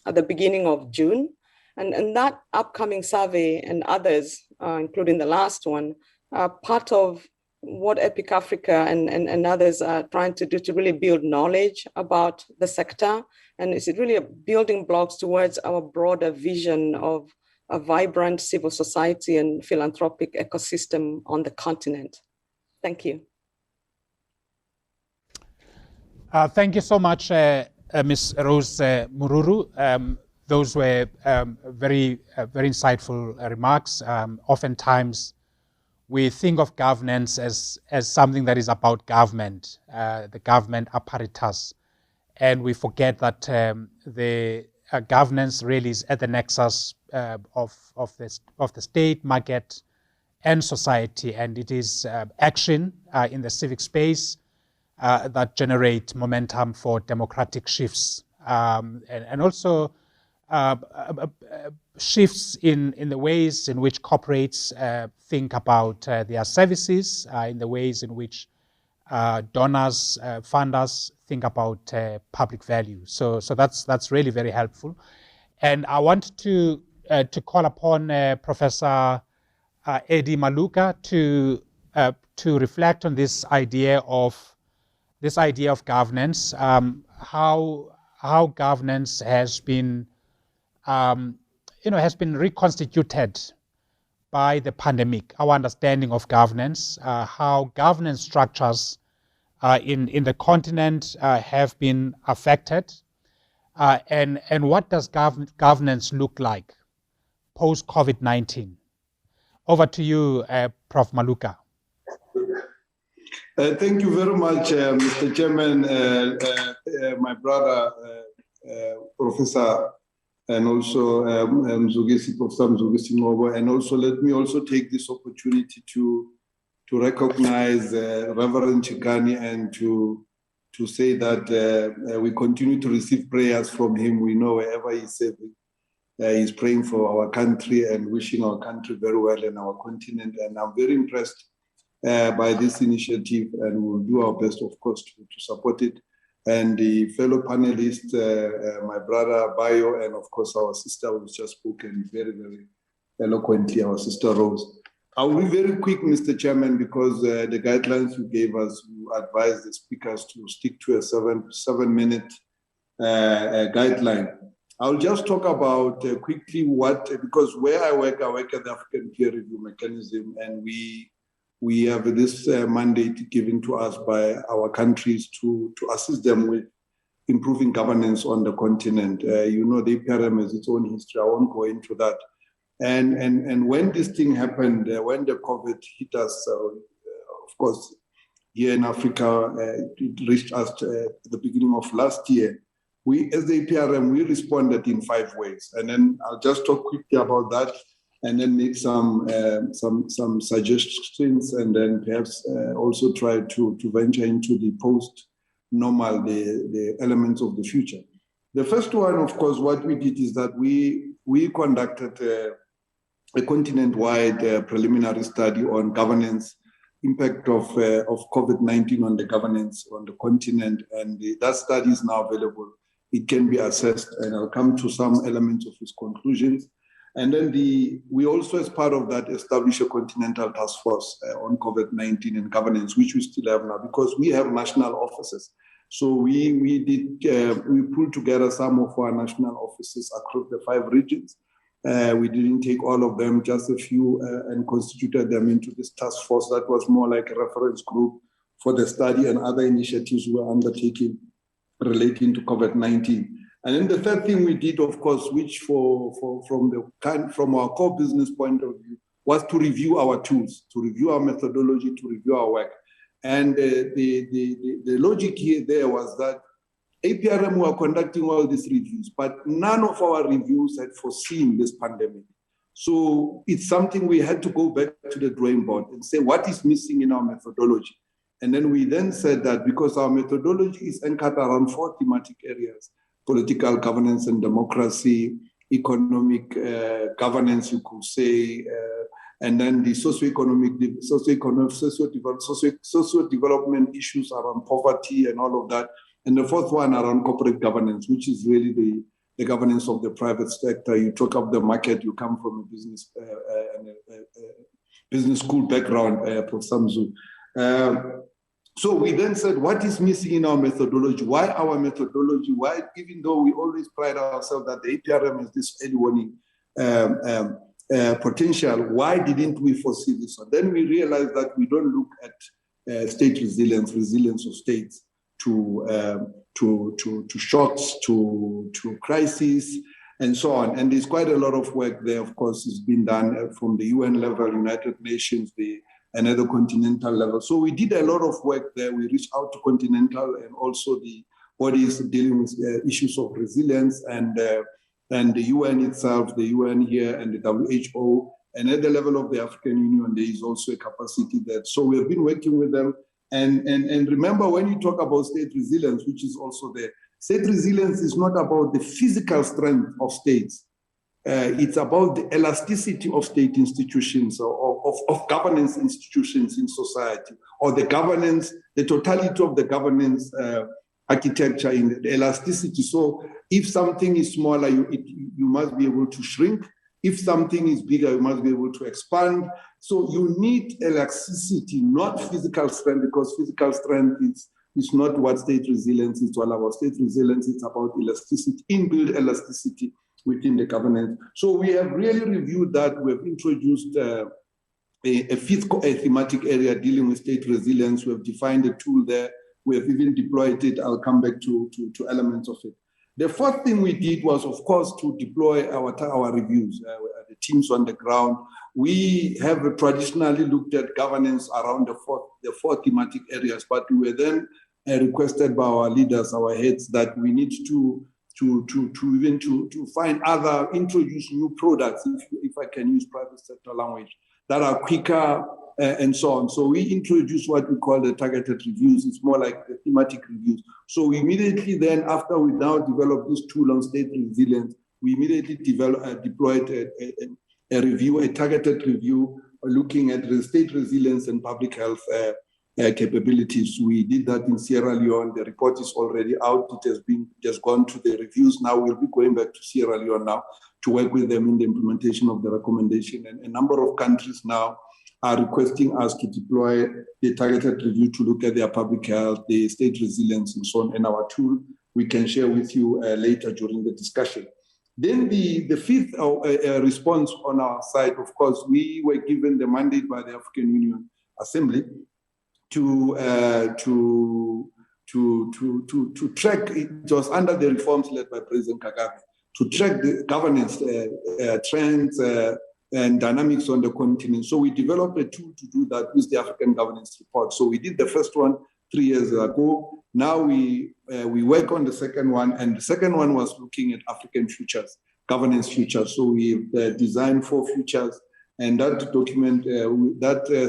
at the beginning of June. And that upcoming survey and others, including the last one, are part of what EPIC Africa and others are trying to do to really build knowledge about the sector. And it's really a building blocks towards our broader vision of a vibrant civil society and philanthropic ecosystem on the continent. Thank you. Thank you so much, Ms. Rose Mururu. Those were very insightful remarks. Oftentimes, we think of governance as something that is about government, the government apparatus, and we forget that the governance really is at the nexus of the state, market, and society, and it is action in the civic space that generate momentum for democratic shifts, and also shifts in the ways in which corporates think about their services, in the ways in which donors, funders think about public value. So that's really very helpful. And I want to call upon Professor Eddie Maluka to reflect on this idea of governance, how governance has been reconstituted by the pandemic, our understanding of governance, how governance structures in the continent have been affected, and what does governance look like post-COVID-19? Over to you, Prof. Maluka. Thank you very much, Mr. Chairman, my brother, Professor, and also Professor Mzugisi Ngobo. And also let me also take this opportunity to recognize Reverend Chikani and to say that we continue to receive prayers from him. We know wherever he's serving, he's praying for our country and wishing our country very well and our continent. And I'm very impressed by this initiative, and we'll do our best, of course, to support it. And the fellow panelists, my brother Bayo, and of course our sister who's just spoken very, very eloquently, our sister Rose. I'll be very quick, Mr. Chairman, because the guidelines you gave us, you advised the speakers to stick to a seven-minute guideline. I'll just talk about quickly because where I work at the African Peer Review Mechanism, and we we have this mandate given to us by our countries to assist them with improving governance on the continent. You know, the APRM has its own history. I won't go into that. And when this thing happened, when the COVID hit us, of course, here in Africa, it reached us at the beginning of last year. We, as the APRM, we responded in 5 ways. And then I'll just talk quickly about that and then make some suggestions, and then perhaps also try to venture into the post-normal, the elements of the future. The first one, of course, what we did is that we conducted a continent-wide preliminary study on governance, impact of COVID-19 on the governance on the continent, and that study is now available. It can be assessed, and I'll come to some elements of its conclusions. And then we also, as part of that, established a continental task force on COVID-19 and governance, which we still have now, because we have national offices. So we pulled together some of our national offices across the 5 regions. We didn't take all of them, just a few, and constituted them into this task force that was more like a reference group for the study and other initiatives we were undertaking relating to COVID-19. And then the third thing we did, of course, which from our core business point of view, was to review our tools, to review our methodology, to review our work. And the logic here there was that APRM were conducting all these reviews, but none of our reviews had foreseen this pandemic. So it's something we had to go back to the drawing board and say, what is missing in our methodology? And then we then said that because our methodology is anchored around 4 thematic areas: political governance and democracy, economic governance, you could say, and then the socio-development issues around poverty and all of that. And the 4th one around corporate governance, which is really the governance of the private sector. You talk of the market, you come from a business business school background, Prof. Samzu. So we then said, what is missing in our methodology? Why our methodology? Why, even though we always pride ourselves that the APRM has this early warning potential, why didn't we foresee this one? Then we realized that we don't look at state resilience of states to shocks, to crises, and so on. And there's quite a lot of work there, of course, has been done from the UN level, United Nations, another continental level. So we did a lot of work there. We reached out to continental and also the bodies dealing with issues of resilience and the UN itself, the UN here and the WHO. And at the level of the African Union, there is also a capacity there. So we have been working with them. And remember, when you talk about state resilience, which is also there, state resilience is not about the physical strength of states. It's about the elasticity of state institutions or of governance institutions in society, or the governance, the totality of the governance architecture in the elasticity. So if something is smaller, you must be able to shrink. If something is bigger, you must be able to expand. So you need elasticity, not physical strength, because physical strength is not what state resilience is all about. State resilience is about elasticity, inbuilt elasticity within the governance. So we have really reviewed that. We have introduced a 5th thematic area dealing with state resilience. We have defined a tool there. We have even deployed it. I'll come back to elements of it. The 4th thing we did was, of course, to deploy our reviews, the teams on the ground. We have traditionally looked at governance around the 4 thematic areas, but we were then requested by our leaders, our heads, that we need to find other, introduce new products, if I can use private sector language, that are quicker and so on. So we introduced what we call the targeted reviews. It's more like the thematic reviews. So we immediately then, after we now developed this tool on state resilience, we immediately deployed a review, a targeted review, looking at the state resilience and public health capabilities. We did that in Sierra Leone. The report is already out. It has been just gone to the reviews. Now we'll be going back to Sierra Leone now to work with them in the implementation of the recommendation. And a number of countries now are requesting us to deploy the targeted review to look at their public health, the state resilience, and so on. And our tool we can share with you later during the discussion. Then the 5th response on our side, of course, we were given the mandate by the African Union Assembly to track. It was under the reforms led by President Kagame to track the governance trends and dynamics on the continent. So we developed a tool to do that with the African Governance Report. So we did the first one 3 years ago. Now we work on the second one, and the second one was looking at African futures, governance futures. So we designed 4 futures, and that document,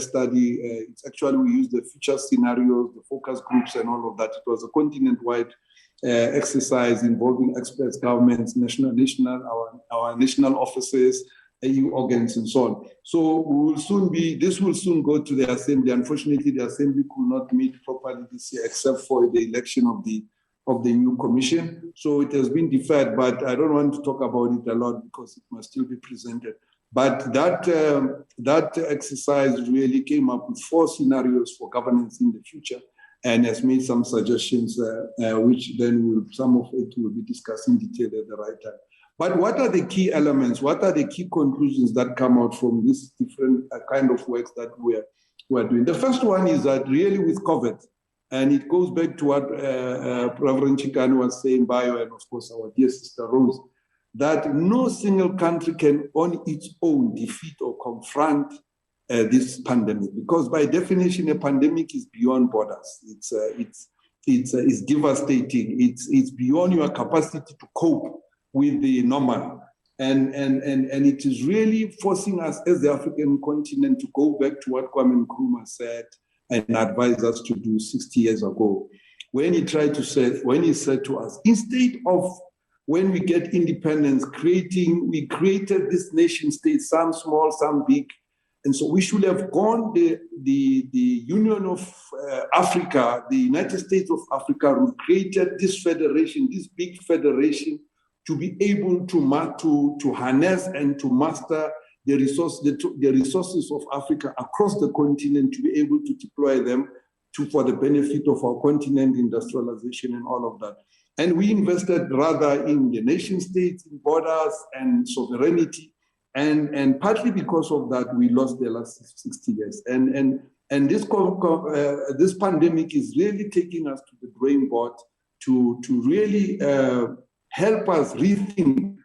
study, it's actually we used the future scenarios, the focus groups, and all of that. It was a continent-wide exercise involving experts, governments, our national offices, EU organs, and so on. So this will soon go to the Assembly. Unfortunately, the Assembly could not meet properly this year, except for the election of the new commission. So it has been deferred, but I don't want to talk about it a lot because it must still be presented. But that exercise really came up with 4 scenarios for governance in the future, and has made some suggestions, which then some of it will be discussed in detail at the right time. But what are the key elements? What are the key conclusions that come out from this different kind of works that we're doing? The first one is that really with COVID, and it goes back to what Reverend Chikane was saying, Bio, and of course our dear sister Rose, that no single country can on its own defeat or confront this pandemic, because by definition, a pandemic is beyond borders. It's devastating. It's beyond your capacity to cope with the normal. And it is really forcing us as the African continent to go back to what Kwame Nkrumah said and advised us to do 60 years ago, when he said to us, instead of when we get independence, we created this nation state, some small, some big. And so we should have gone the Union of Africa, the United States of Africa, who created this federation, this big federation, to be able to harness and to master the resources of Africa across the continent, to be able to deploy them for the benefit of our continent, industrialization and all of that. And we invested rather in the nation states, in borders and sovereignty. And partly because of that, we lost the last 60 years. And this pandemic is really taking us to the drawing board to really help us rethink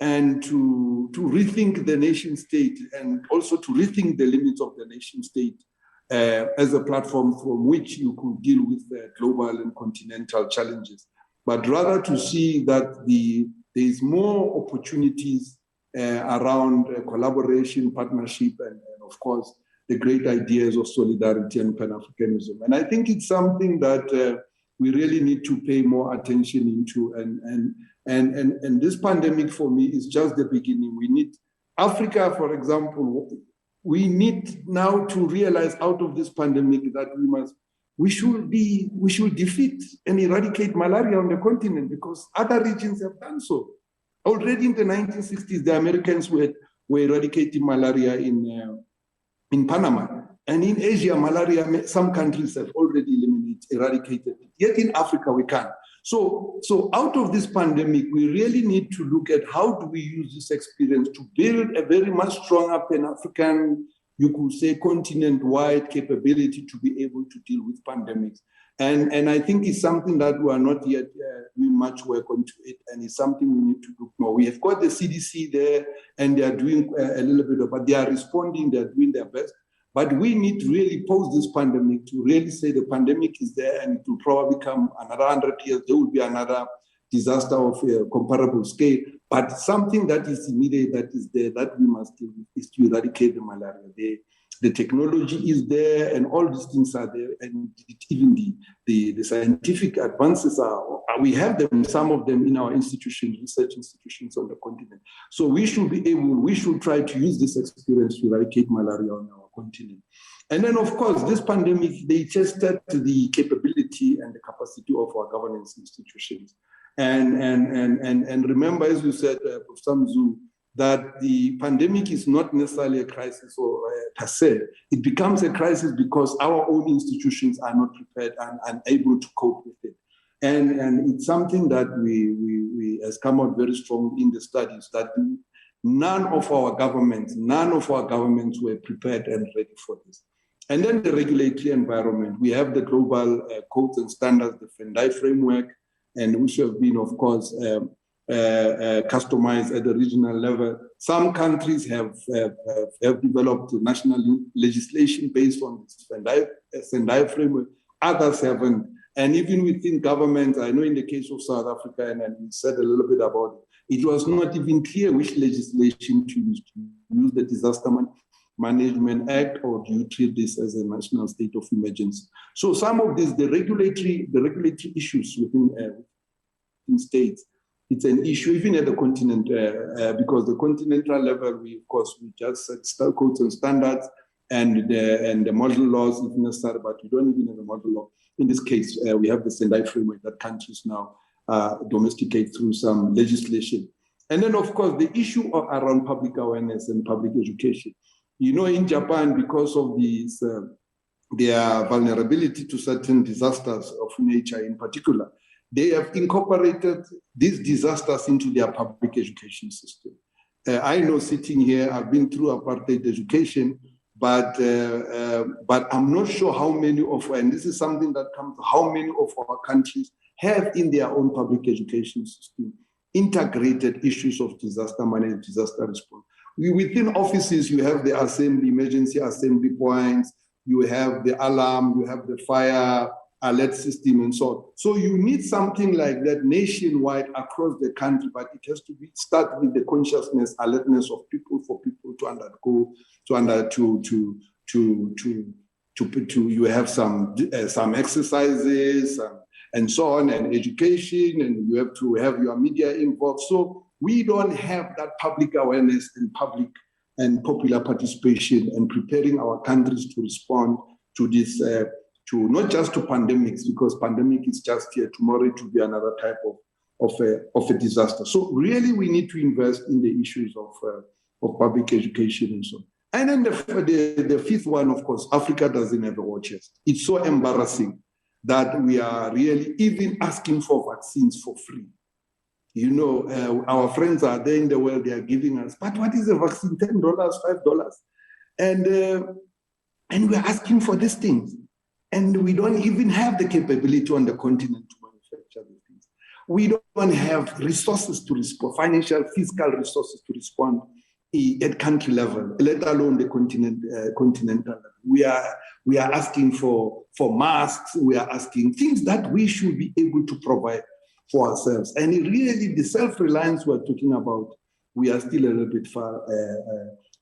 and to rethink the nation state, and also to rethink the limits of the nation state as a platform from which you could deal with global and continental challenges, but rather to see that there is more opportunities around collaboration, partnership, and of course, the great ideas of solidarity and Pan-Africanism. And I think it's something that we really need to pay more attention into. And this pandemic for me is just the beginning. We need Africa, for example, we need now to realize out of this pandemic that we should defeat and eradicate malaria on the continent, because other regions have done so. Already in the 1960s, the Americans were eradicating malaria in Panama. And in Asia, malaria, some countries have already eradicated it. Yet in Africa, we can't. So out of this pandemic, we really need to look at how do we use this experience to build a very much stronger Pan-African, you could say, continent-wide capability to be able to deal with pandemics. And I think it's something that we are not yet doing much work onto it, and it's something we need to look more. We have got the CDC there, and they are doing a little bit of, but they are responding, they are doing their best. But we need to really pose this pandemic to really say the pandemic is there, and it will probably come another 100 years. There will be another disaster of a comparable scale. But something that is immediate, that is there, that we must do, is to eradicate the malaria. The technology is there, and all these things are there, and even the scientific advances we have them, some of them in our institutions, research institutions on the continent. So we should try to use this experience to eradicate malaria on our continent. And then, of course, this pandemic, they tested the capability and the capacity of our governance institutions. And remember, as you said, Professor Mzu, that the pandemic is not necessarily a crisis or per se. It becomes a crisis because our own institutions are not prepared and unable to cope with it. And it's something that we has come out very strong in the studies, that none of our governments were prepared and ready for this. And then the regulatory environment. We have the global codes and standards, the Sendai framework, and which have been, of course, customized at the regional level. Some countries have developed national legislation based on the Sendai framework. Others haven't. And even within governments, I know in the case of South Africa, and we said a little bit about it, it was not even clear which legislation to use the Disaster Management Act, or do you treat this as a national state of emergency? So some of this, the regulatory issues within states, it's an issue even at the continent, because the continental level, we just set codes and standards and the model laws if necessary, but we don't even have a model law. In this case, we have the Sendai framework that countries now domesticate through some legislation. And then, of course, the issue around public awareness and public education. You know, in Japan, because of these, their vulnerability to certain disasters of nature in particular, they have incorporated these disasters into their public education system. I know sitting here, I've been through apartheid education, but I'm not sure how many of, and this is something that comes, how many of our countries have in their own public education system integrated issues of disaster management, disaster response. Within offices, you have the assembly, emergency assembly points, you have the alarm, you have the fire alert system and so on. So you need something like that nationwide across the country, but it has to start with the consciousness, alertness of people, for people to undergo, you have some exercises and so on, and education, and you have to have your media involved. So we don't have that public awareness and public and popular participation and preparing our countries to respond to this, to not just to pandemics, because pandemic is just here. Tomorrow it will be another type of a disaster. So really we need to invest in the issues of public education and so on. And then the fifth one, of course, Africa doesn't have a war chest. It's so embarrassing that we are really even asking for vaccines for free. You know, our friends are there in the world, they are giving us, but what is a vaccine? $10, $5? And we're asking for these things. And we don't even have the capability on the continent to manufacture these things. We don't have resources to respond, financial, fiscal resources to respond at country level, let alone the continental level. We are asking for masks, we are asking things that we should be able to provide for ourselves. And really, the self-reliance we're talking about, we are still a little bit far,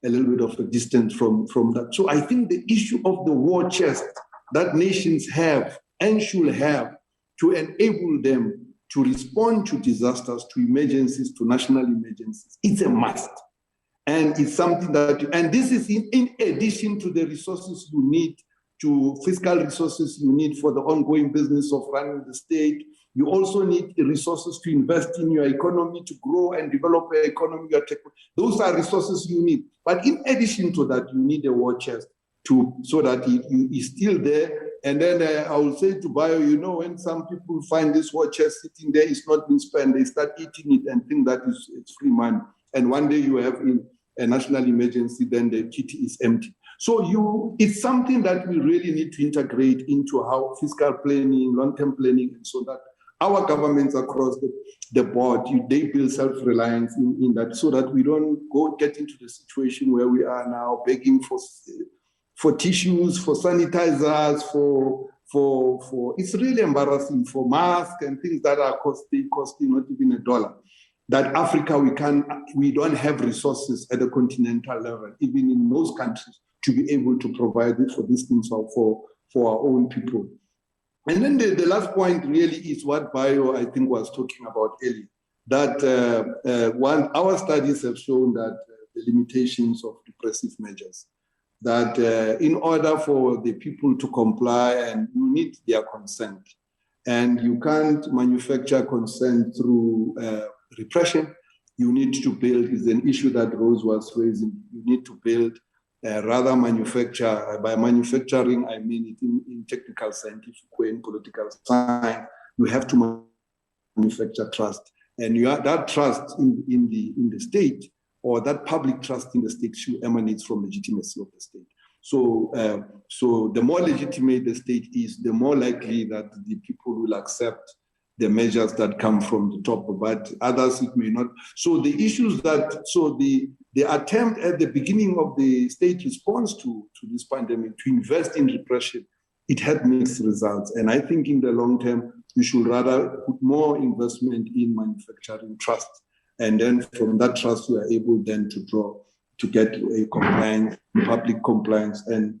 a little bit of a distance from that. So I think the issue of the war chest that nations have and should have to enable them to respond to disasters, to emergencies, to national emergencies, it's a must. And it's something that, and this is in addition to the resources you need, to fiscal resources you need for the ongoing business of running the state. You also need the resources to invest in your economy, to grow and develop your economy. Those are resources you need. But in addition to that, you need a war chest so that it is still there. And then I will say to Bio, you know, when some people find this war chest sitting there, it's not been spent, they start eating it and think that it's free money. And one day you have a national emergency, then the kitty is empty. So it's something that we really need to integrate into how fiscal planning, long-term planning, and so that our governments across the board, they build self-reliance in that, so that we don't get into the situation where we are now begging for tissues, for sanitizers, for it's really embarrassing, for masks and things that are costing not even $1. That Africa, we don't have resources at the continental level, even in most countries, to be able to provide it for these things for our own people. And then the last point really is what Bio, I think, was talking about earlier, that our studies have shown that the limitations of repressive measures, that in order for the people to comply, and you need their consent, and you can't manufacture consent through repression. You need to build, is an issue that Rose was raising, you need to build, rather manufacture. By manufacturing, I mean it in technical, scientific way, in political science, you have to manufacture trust. And that trust in the state, or that public trust in the state, should emanate from legitimacy of the state. So the more legitimate the state is, the more likely that the people will accept the measures that come from the top, but others it may not. So the issues the attempt at the beginning of the state response to this pandemic to invest in repression, it had mixed results. And I think in the long term, we should rather put more investment in manufacturing trust. And then from that trust, we are able then to get a compliance, public compliance and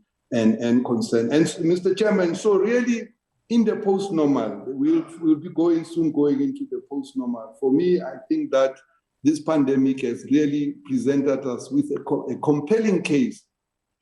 consent. And Mr. Chairman, so really in the post-normal, we'll be going into the post-normal. For me, I think that this pandemic has really presented us with a compelling case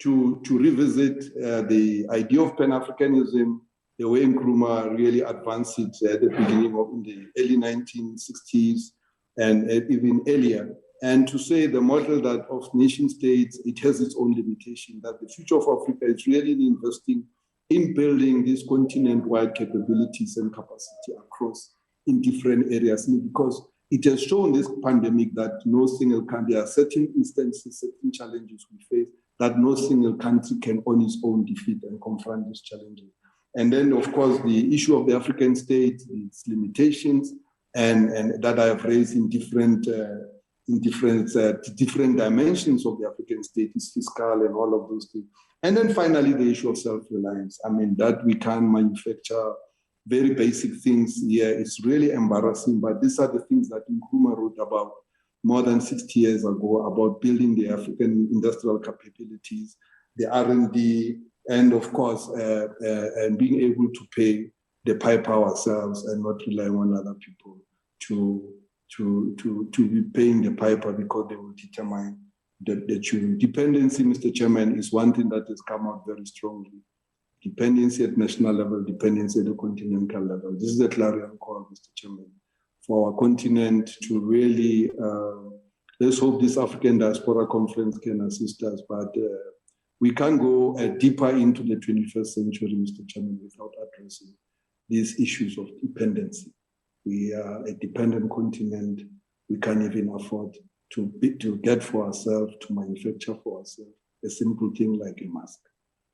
to revisit the idea of Pan-Africanism, the way Nkrumah really advanced it at the beginning of in the early 1960s and even earlier. And to say the model that of nation states, it has its own limitation, that the future of Africa is really investing in building these continent-wide capabilities and capacity across in different areas, because it has shown this pandemic that no single country, there are certain instances, certain challenges we face that no single country can on its own defeat and confront these challenges. And then, of course, the issue of the African state, its limitations, and that I have raised in different dimensions of the African state, is fiscal and all of those things. And then finally, the issue of self-reliance. I mean, that we can manufacture very basic things here is really embarrassing, but these are the things that Nkrumah wrote about more than 60 years ago, about building the African industrial capabilities, the R&D, and of course, and being able to pay the piper ourselves and not relying on other people to be paying the piper because they will determine the tune. Dependency, Mr. Chairman, is one thing that has come out very strongly. Dependency at national level, dependency at the continental level. This is a clarion call, Mr. Chairman, for our continent to really, let's hope this African Diaspora Conference can assist us, but we can't go deeper into the 21st century, Mr. Chairman, without addressing these issues of dependency. We are a dependent continent. We can't even afford to get for ourselves, to manufacture for ourselves, a simple thing like a mask.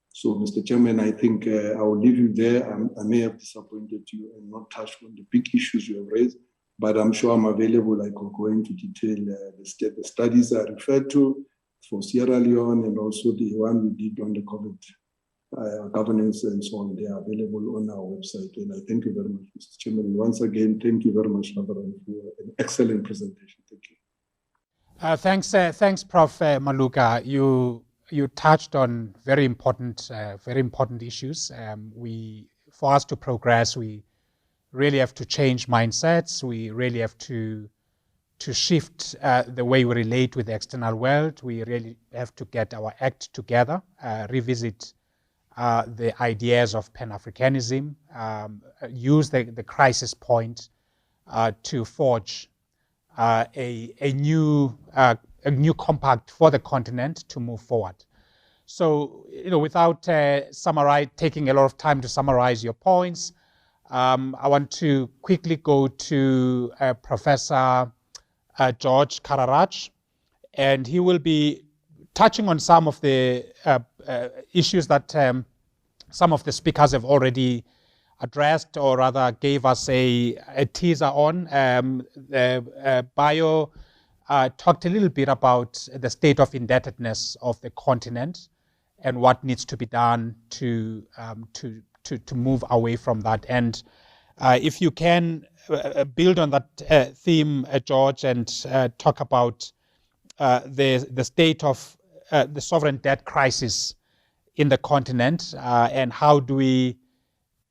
So, Mr. Chairman, I think I will leave you there. I may have disappointed you and not touched on the big issues you have raised, but I'm sure I'm available. I could go into detail the studies I referred to for Sierra Leone and also the one we did on the COVID governance and so on. They are available on our website. And I thank you very much, Mr. Chairman. Once again, thank you very much, Reverend, for an excellent presentation. Thank you. Thanks, Prof. Maluka. You touched on very important issues. For us to progress, we really have to change mindsets. We really have to shift the way we relate with the external world. We really have to get our act together, revisit the ideas of Pan-Africanism, use the crisis point to forge a new compact for the continent to move forward. So, without taking a lot of time to summarize your points, I want to quickly go to Professor George Kararach, and he will be touching on some of the issues that some of the speakers have already addressed, or rather gave us a teaser on. Bayo talked a little bit about the state of indebtedness of the continent and what needs to be done to move away from that. And if you can build on that theme, George, and talk about the state of the sovereign debt crisis in the continent, and how do we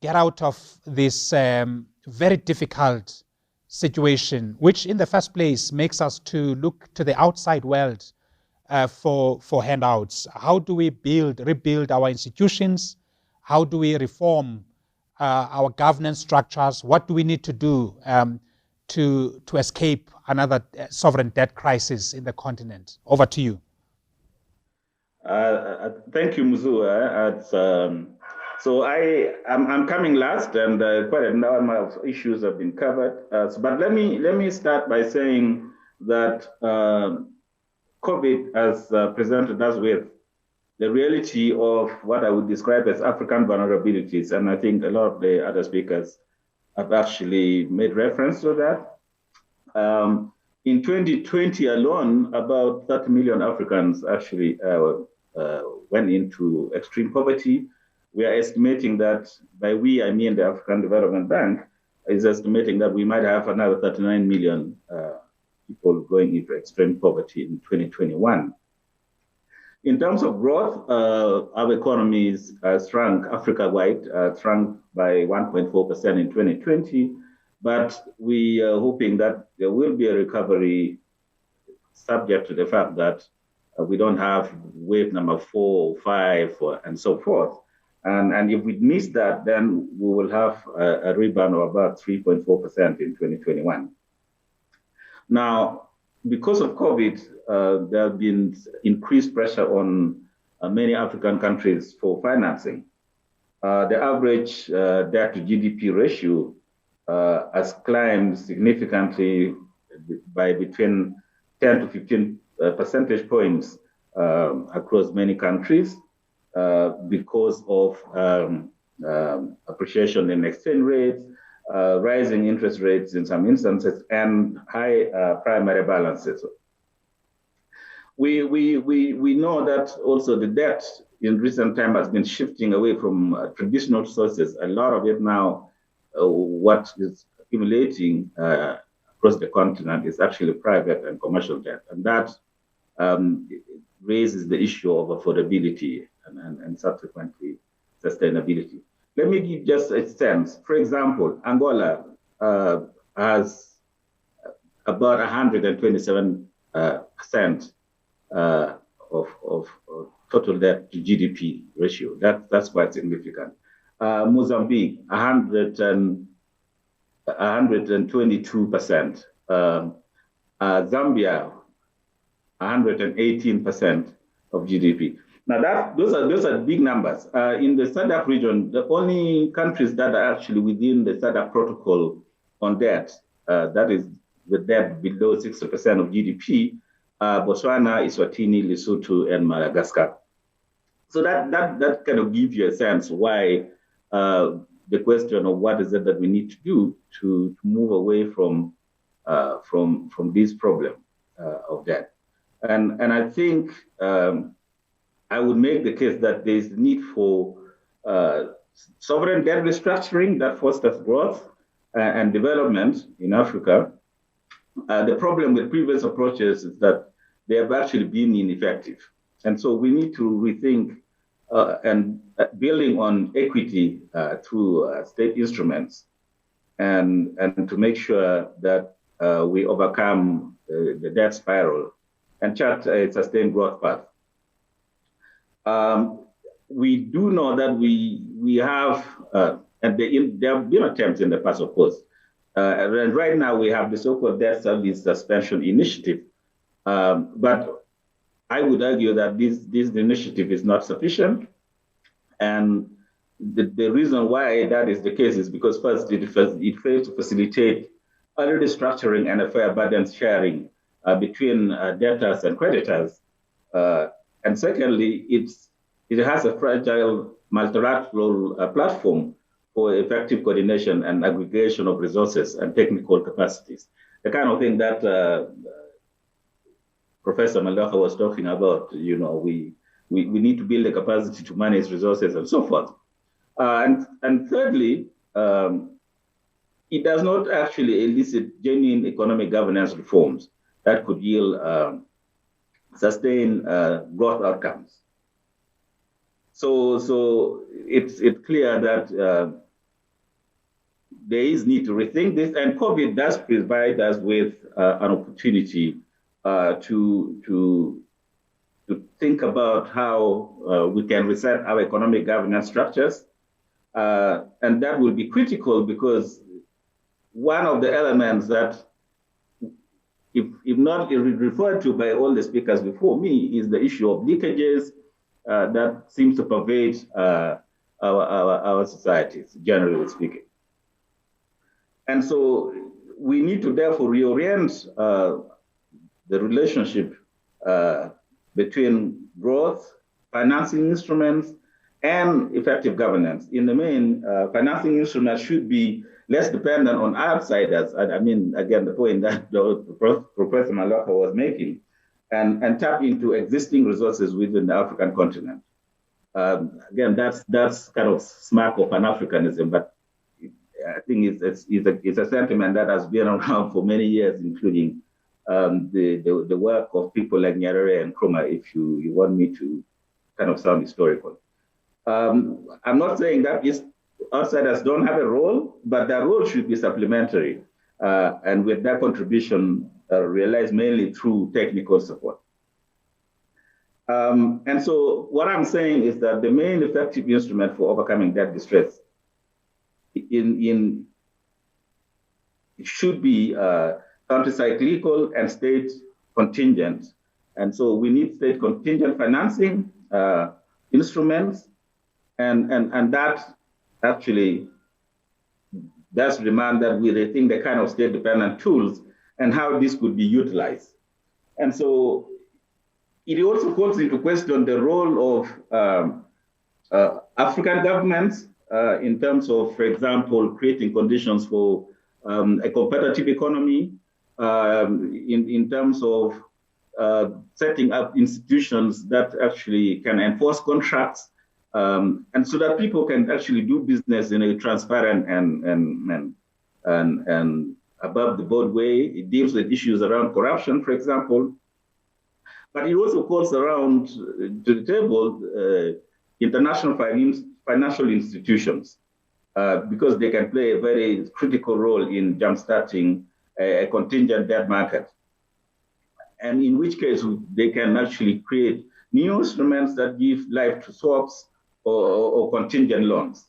get out of this very difficult situation, which in the first place makes us to look to the outside world for handouts. How do we rebuild our institutions? How do we reform our governance structures? What do we need to do to escape another sovereign debt crisis in the continent? Over to you. Thank you, Muzu. So I'm coming last, and quite a number of issues have been covered. But let me start by saying that COVID has presented us with the reality of what I would describe as African vulnerabilities. And I think a lot of the other speakers have actually made reference to that. In 2020 alone, about 30 million Africans actually went into extreme poverty. We are estimating that, by we, I mean the African Development Bank, is estimating that we might have another 39 million people going into extreme poverty in 2021. In terms of growth, our economies shrunk Africa-wide, shrunk by 1.4% in 2020, but we are hoping that there will be a recovery subject to the fact that we don't have wave number 4 or 5 and so forth. And if we miss that, then we will have a rebound of about 3.4% in 2021. Now, because of COVID, there have been increased pressure on many African countries for financing. The average debt to GDP ratio has climbed significantly by between 10 to 15 percentage points across many countries because of appreciation in exchange rates, rising interest rates in some instances, and high primary balances. We know that also the debt in recent time has been shifting away from traditional sources. A lot of it now, what is accumulating across the continent is actually private and commercial debt. And that raises the issue of affordability and subsequently sustainability. Let me give just a sense. For example, Angola has about 127% of total debt to GDP ratio. That's quite significant. Mozambique, 122%. Zambia, 118% of GDP. Now those are big numbers. In the SADC region, the only countries that are actually within the SADC protocol on debt, that is the debt below 60% of GDP, Botswana, Eswatini, Lesotho, and Madagascar. So that kind of gives you a sense why the question of what is it that we need to do to move away from this problem of debt. And I think I would make the case that there is need for sovereign debt restructuring that fosters growth and development in Africa. The problem with previous approaches is that they have actually been ineffective. And so we need to rethink and building on equity through state instruments and to make sure that we overcome the debt spiral and chart a sustained growth path. We do know that we have, and there have been attempts in the past, of course. And right now we have the so-called debt service suspension initiative. But I would argue that this initiative is not sufficient. And the reason why that is the case is because first, it fails to facilitate early restructuring and a fair burden sharing between debtors and creditors. And secondly, it has a fragile multilateral platform for effective coordination and aggregation of resources and technical capacities. The kind of thing that Professor Maloka was talking about, you know, we need to build the capacity to manage resources and so forth. And thirdly, it does not actually elicit genuine economic governance reforms that could yield sustained growth outcomes. So it's clear that there is need to rethink this, and COVID does provide us with an opportunity to think about how we can reset our economic governance structures, and that will be critical because one of the elements that, if not referred to by all the speakers before me, is the issue of leakages that seems to pervade our societies, generally speaking. And so we need to therefore reorient the relationship between growth financing instruments, and effective governance. In the main, financing instruments should be less dependent on outsiders. I mean, again, the point that Professor Maloka was making, and tap into existing resources within the African continent. Again, that's kind of smack of Pan-Africanism, but I think it's a sentiment that has been around for many years, including the work of people like Nyerere and Nkrumah, if you want me to kind of sound historical. I'm not saying that outsiders don't have a role, but their role should be supplementary, and with that contribution realized mainly through technical support. And so what I'm saying is that the main effective instrument for overcoming that distress should be counter-cyclical and state contingent. And so we need state contingent financing instruments, and that actually does demand that we rethink the kind of state-dependent tools and how this could be utilized. And so it also calls into question the role of African governments in terms of, for example, creating conditions for a competitive economy, in terms of setting up institutions that actually can enforce contracts, and so that people can actually do business in a transparent and above the board way. It deals with issues around corruption, for example. But it also calls around to the table international financial institutions, because they can play a very critical role in jumpstarting a contingent debt market. And in which case, they can actually create new instruments that give life to swaps or contingent loans.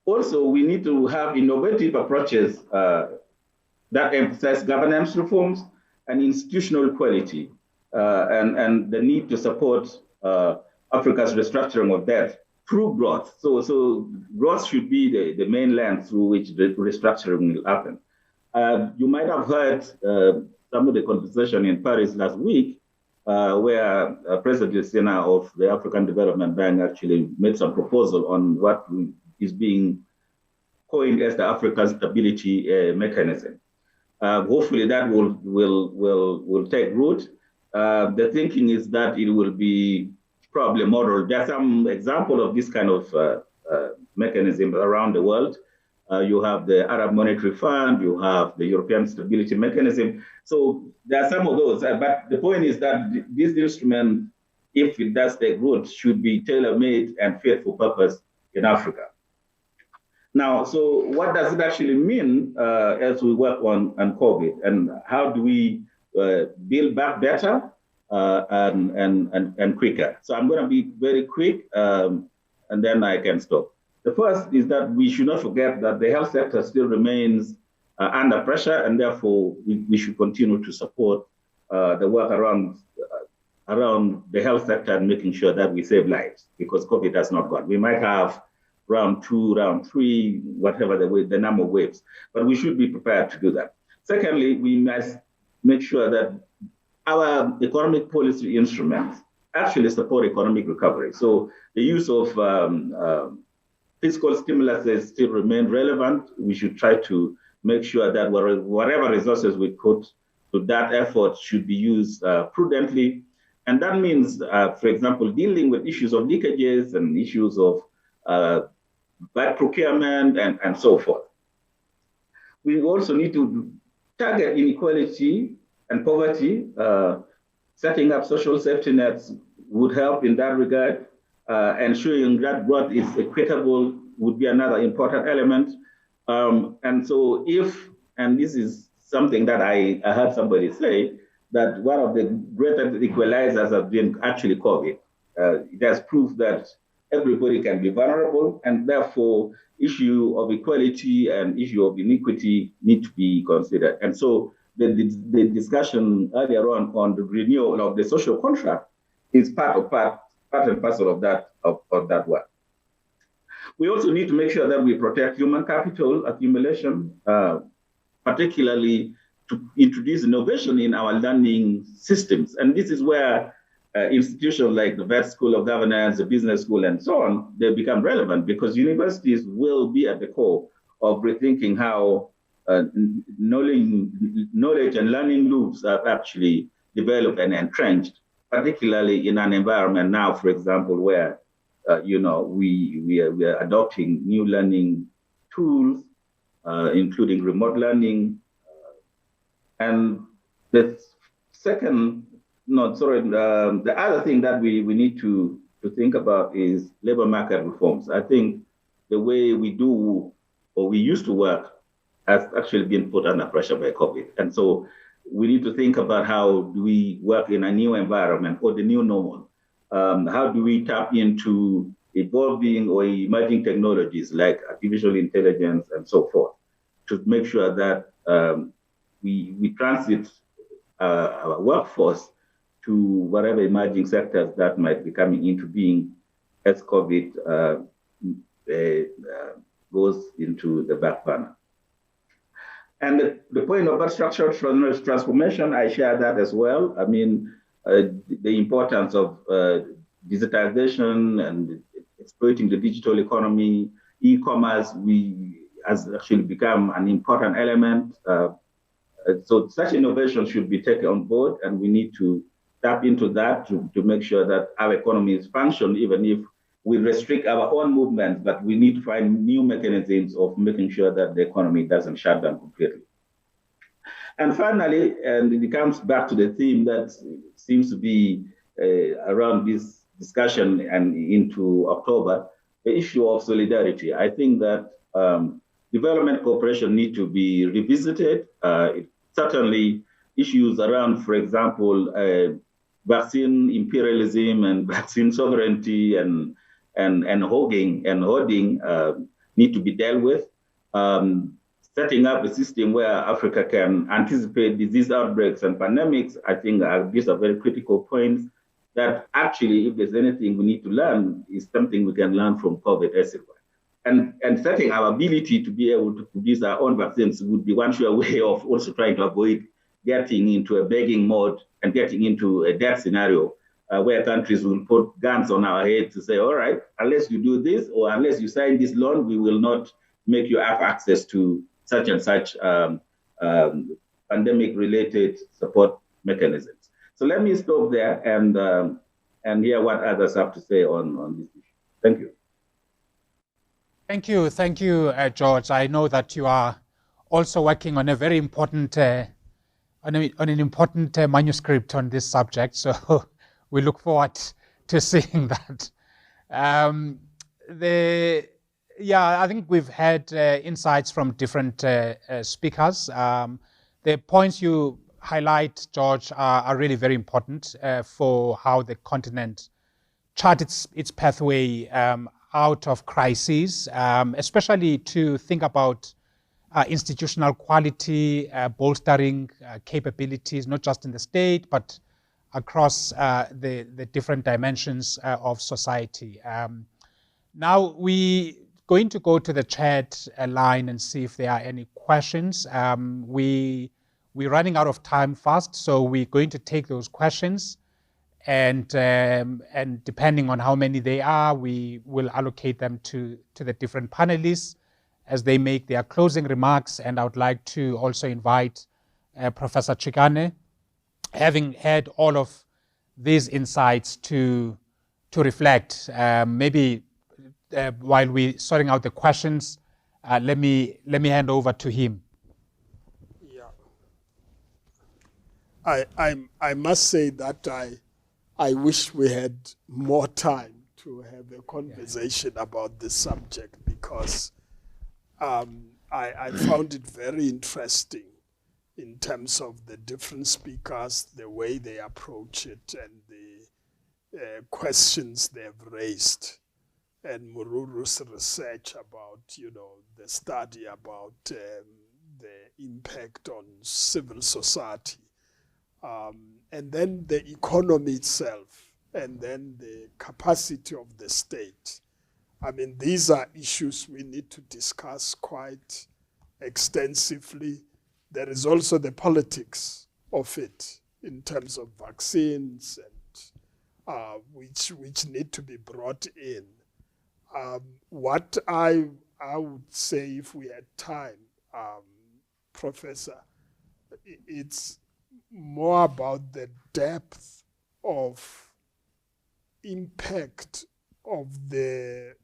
Also, we need to have innovative approaches that emphasize governance reforms and institutional equality, and the need to support Africa's restructuring of debt through growth. So growth should be the main lens through which the restructuring will happen. You might have heard some of the conversation in Paris last week, where President Sena of the African Development Bank actually made some proposal on what is being coined as the African Stability Mechanism. Hopefully that will take root. The thinking is that it will be probably modeled. There are some example of this kind of mechanism around the world. You have the Arab Monetary Fund, you have the European Stability Mechanism. So there are some of those, but the point is that this instrument, if it does take root, should be tailor-made and fit for purpose in Africa. Now, so what does it actually mean as we work on COVID, and how do we build back better and quicker? So I'm going to be very quick, and then I can stop. The first is that we should not forget that the health sector still remains under pressure, and therefore we should continue to support the work around the health sector and making sure that we save lives, because COVID has not gone. We might have round 2, round 3, whatever the number of waves, but we should be prepared to do that. Secondly, we must make sure that our economic policy instruments actually support economic recovery. So the use of fiscal stimulus still remain relevant. We should try to make sure that whatever resources we put to that effort should be used prudently. And that means, for example, dealing with issues of leakages and issues of bad procurement and so forth. We also need to target inequality and poverty. Setting up social safety nets would help in that regard. Ensuring that growth is equitable would be another important element. And so and this is something that I heard somebody say, that one of the greatest equalizers has been actually COVID. It has proved that everybody can be vulnerable, and therefore issue of equality and issue of inequity need to be considered. And so the discussion earlier on the renewal of the social contract is part and parcel of that work. We also need to make sure that we protect human capital accumulation, particularly to introduce innovation in our learning systems. And this is where institutions like the Vet School of Governance, the Business School, and so on, they become relevant because universities will be at the core of rethinking how knowledge and learning loops are actually developed and entrenched, particularly in an environment now, for example, where we are adopting new learning tools, including remote learning, and the the other thing that we need to think about is labor market reforms. I think the way we do or we used to work has actually been put under pressure by COVID. And so we need to think about how do we work in a new environment or the new normal. How do we tap into evolving or emerging technologies like artificial intelligence and so forth to make sure that we transit our workforce to whatever emerging sectors that might be coming into being as COVID goes into the back burner. And the point about structural transformation, I share that as well. I mean, the importance of digitization and exploiting the digital economy, e-commerce, has actually become an important element. So such innovation should be taken on board, and we need to tap into that to make sure that our economies function, even if we restrict our own movements, but we need to find new mechanisms of making sure that the economy doesn't shut down completely. And finally, and it comes back to the theme that seems to be around this discussion and into October, the issue of solidarity. I think that development cooperation need to be revisited. Certainly issues around, for example, vaccine imperialism and vaccine sovereignty and hoarding need to be dealt with. Setting up a system where Africa can anticipate disease outbreaks and pandemics, I think these are very critical points that actually, if there's anything we need to learn, is something we can learn from COVID as well. And setting our ability to be able to produce our own vaccines would be one sure way of also trying to avoid getting into a begging mode and getting into a death scenario where countries will put guns on our heads to say, all right, unless you do this or unless you sign this loan, we will not make you have access to such and such pandemic-related support mechanisms. So let me stop there and hear what others have to say on this issue. Thank you. Thank you, George. I know that you are also working on a very important on an important manuscript on this subject, so we look forward to seeing that. I think we've had insights from different speakers. The points you highlight, George, are really very important for how the continent charts its pathway out of crises, especially to think about institutional quality, bolstering capabilities, not just in the state, but across the different dimensions of society. Now we're going to go to the chat line and see if there are any questions. We're running out of time fast, so we're going to take those questions, and depending on how many they are, we will allocate them to the different panelists as they make their closing remarks. And I would like to also invite Professor Chikane, having had all of these insights, to reflect. Maybe while we're sorting out the questions, let me hand over to him. Yeah, I must say that I wish we had more time to have a conversation about this subject, because I found it very interesting in terms of the different speakers, the way they approach it, and the questions they've raised, and Mururu's research about, the study about the impact on civil society, and then the economy itself, and then the capacity of the state. I mean, these are issues we need to discuss quite extensively. There is also the politics of it in terms of vaccines and which need to be brought in. What I would say, if we had time, Professor, it's more about the depth of impact of the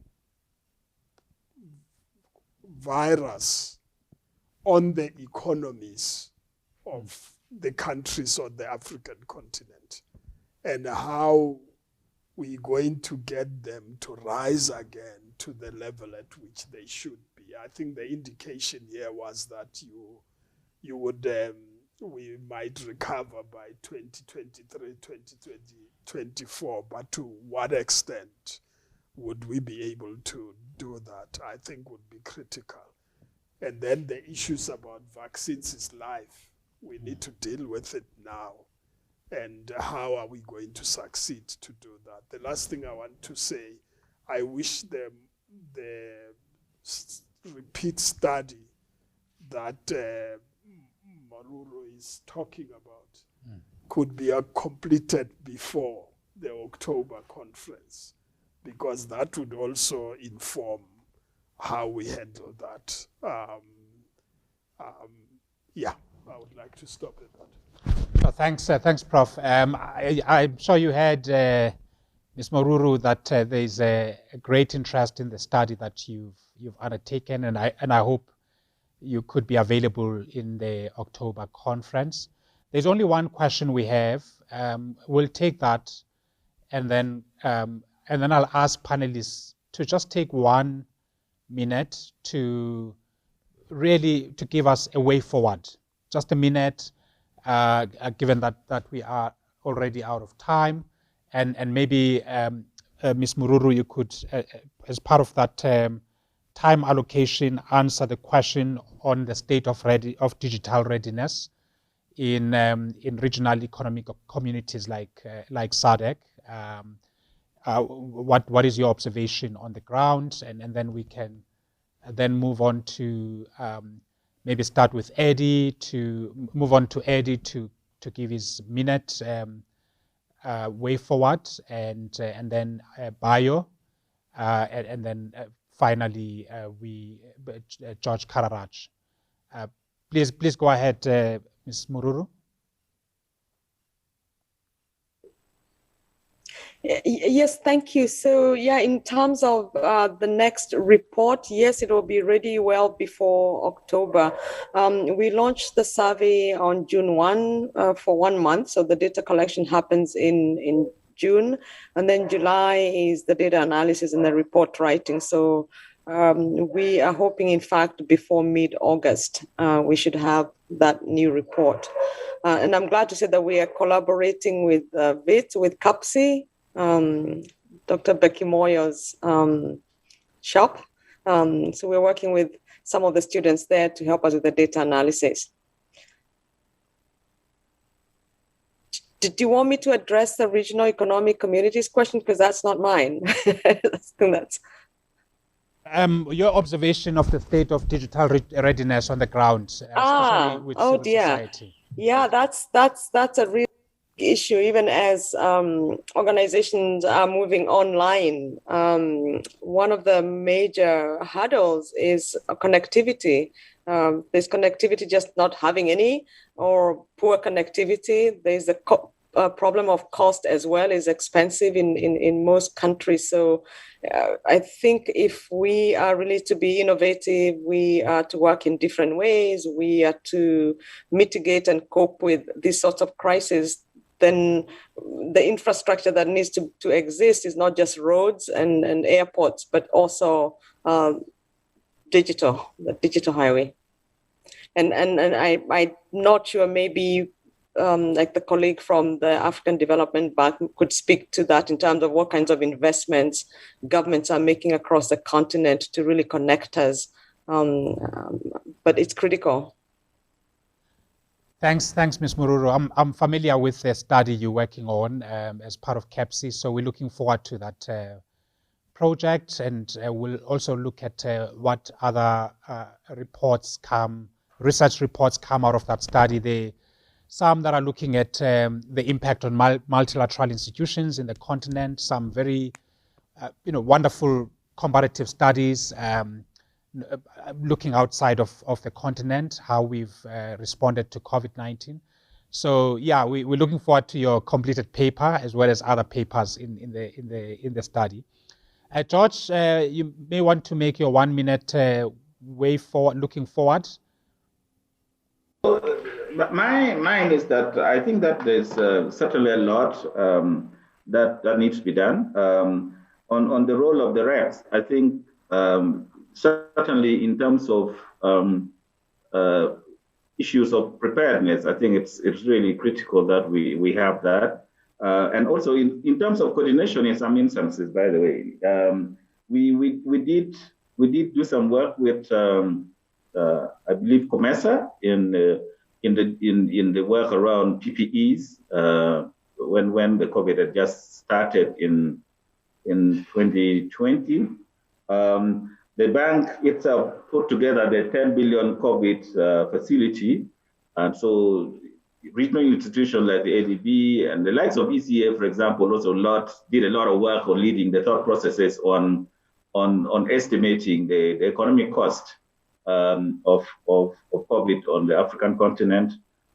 virus on the economies of the countries on the African continent, and how we're going to get them to rise again to the level at which they should be. I think the indication here was that we might recover by 2023, 2024, but to what extent would we be able to do that, I think would be critical. And then the issues about vaccines is life. We need to deal with it now. And how are we going to succeed to do that? The last thing I want to say, I wish the repeat study that Maruru is talking about could be completed before the October conference, because that would also inform how we handle that. Yeah, I would like to stop at that. Oh, thanks, Prof. I'm sure you heard, Ms. Maruru, that there's a great interest in the study that you've undertaken, and I hope you could be available in the October conference. There's only one question we have. We'll take that, and then I'll ask panelists to just take 1 minute to really to give us a way forward. Just a minute, given that we are already out of time, and maybe Ms. Maruru, you could, as part of that time allocation, answer the question on the state of digital readiness in regional economic communities like SADC. What is your observation on the ground, and then we can then move on to maybe start with Eddie to give his minute way forward, and then Bayo, and then finally George Kararaj. Please go ahead, Ms. Maruru. Yes, thank you. So yeah, in terms of the next report, yes, it will be ready well before October. We launched the survey on June 1 for 1 month. So the data collection happens in June, and then July is the data analysis and the report writing. So we are hoping, in fact, before mid-August, we should have that new report. And I'm glad to say that we are collaborating with VIT, with CAPSI, Dr. Becky Moyo's shop. So we're working with some of the students there to help us with the data analysis. Did you want me to address the regional economic communities question? Because that's not mine. That's your observation of the state of digital readiness on the ground, especially with civil society. Yeah, that's a real issue, even as organizations are moving online. One of the major hurdles is connectivity. There's connectivity just not having any, or poor connectivity. There's a problem of cost as well. Is expensive in most countries. So I think if we are really to be innovative, we are to work in different ways, we are to mitigate and cope with these sorts of crises, then the infrastructure that needs to exist is not just roads and airports, but also the digital highway. And I'm not sure, maybe like the colleague from the African Development Bank could speak to that in terms of what kinds of investments governments are making across the continent to really connect us. But it's critical. Thanks, Ms. Maruru. I'm familiar with the study you're working on as part of CAPSI, so we're looking forward to that project, and we'll also look at what other research reports come out of that study. some that are looking at the impact on multilateral institutions in the continent, some very wonderful comparative studies looking outside of the continent, how we've responded to COVID-19. So yeah, we're looking forward to your completed paper as well as other papers in the study. George, you may want to make your 1 minute way forward, looking forward. Mine is that I think that there's certainly a lot that needs to be done on the role of the reps. I think certainly in terms of issues of preparedness, I think it's really critical that we have that. And also in terms of coordination in some instances, by the way, we did do some work with I believe COMESA in the work around PPEs when the COVID had just started in 2020. The bank itself put together the 10 billion COVID facility, and so regional institutions like the ADB and the likes of ECA, for example, also did a lot of work on leading the thought processes on estimating the economic cost of COVID on the African continent,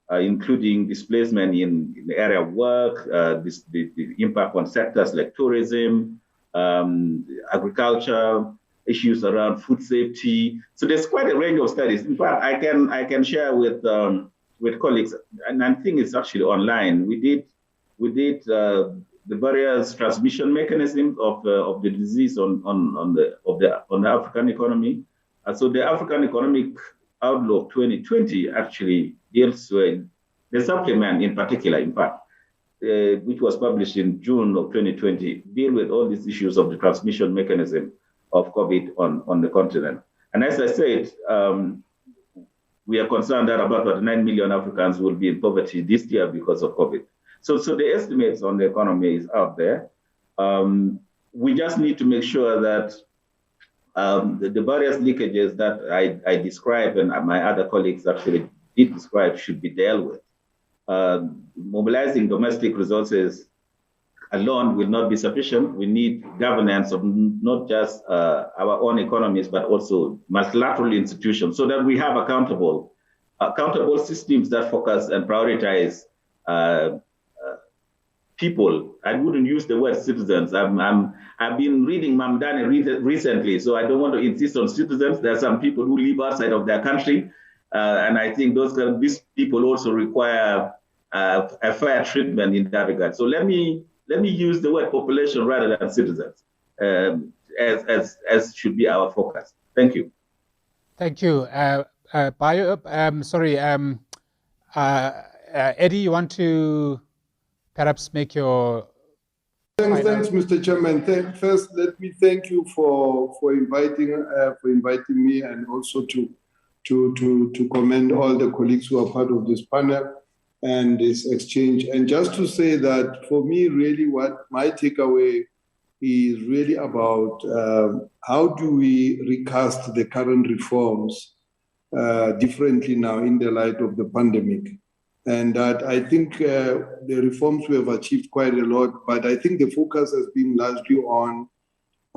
including displacement in the area of work, the impact on sectors like tourism, agriculture, issues around food safety. So there's quite a range of studies. In fact, I can share with colleagues, and I think it's actually online. We did the various transmission mechanisms of the disease on the African economy. So the African Economic Outlook 2020 actually deals with the supplement in particular, in fact, which was published in June of 2020, deal with all these issues of the transmission mechanism of COVID on the continent. And as I said, we are concerned that about 9 million Africans will be in poverty this year because of COVID. So the estimates on the economy is out there. We just need to make sure that the various leakages that I described and my other colleagues actually did describe should be dealt with. Mobilizing domestic resources alone will not be sufficient. We need governance of not just our own economies, but also multilateral institutions, so that we have accountable systems that focus and prioritize people. I wouldn't use the word citizens. I've been reading Mamdani recently, so I don't want to insist on citizens. There are some people who live outside of their country, and I think these people also require a fair treatment in that regard. So let me use the word population rather than citizens, as should be our focus. Thank you. Thank you. Eddie, you want to perhaps make your... Thanks, Mr. Chairman. First, let me thank you for inviting me, and also to commend all the colleagues who are part of this panel and this exchange. And just to say that for me, really what my takeaway is really about how do we recast the current reforms differently now in the light of the pandemic. And that I think the reforms we have achieved quite a lot, but I think the focus has been largely on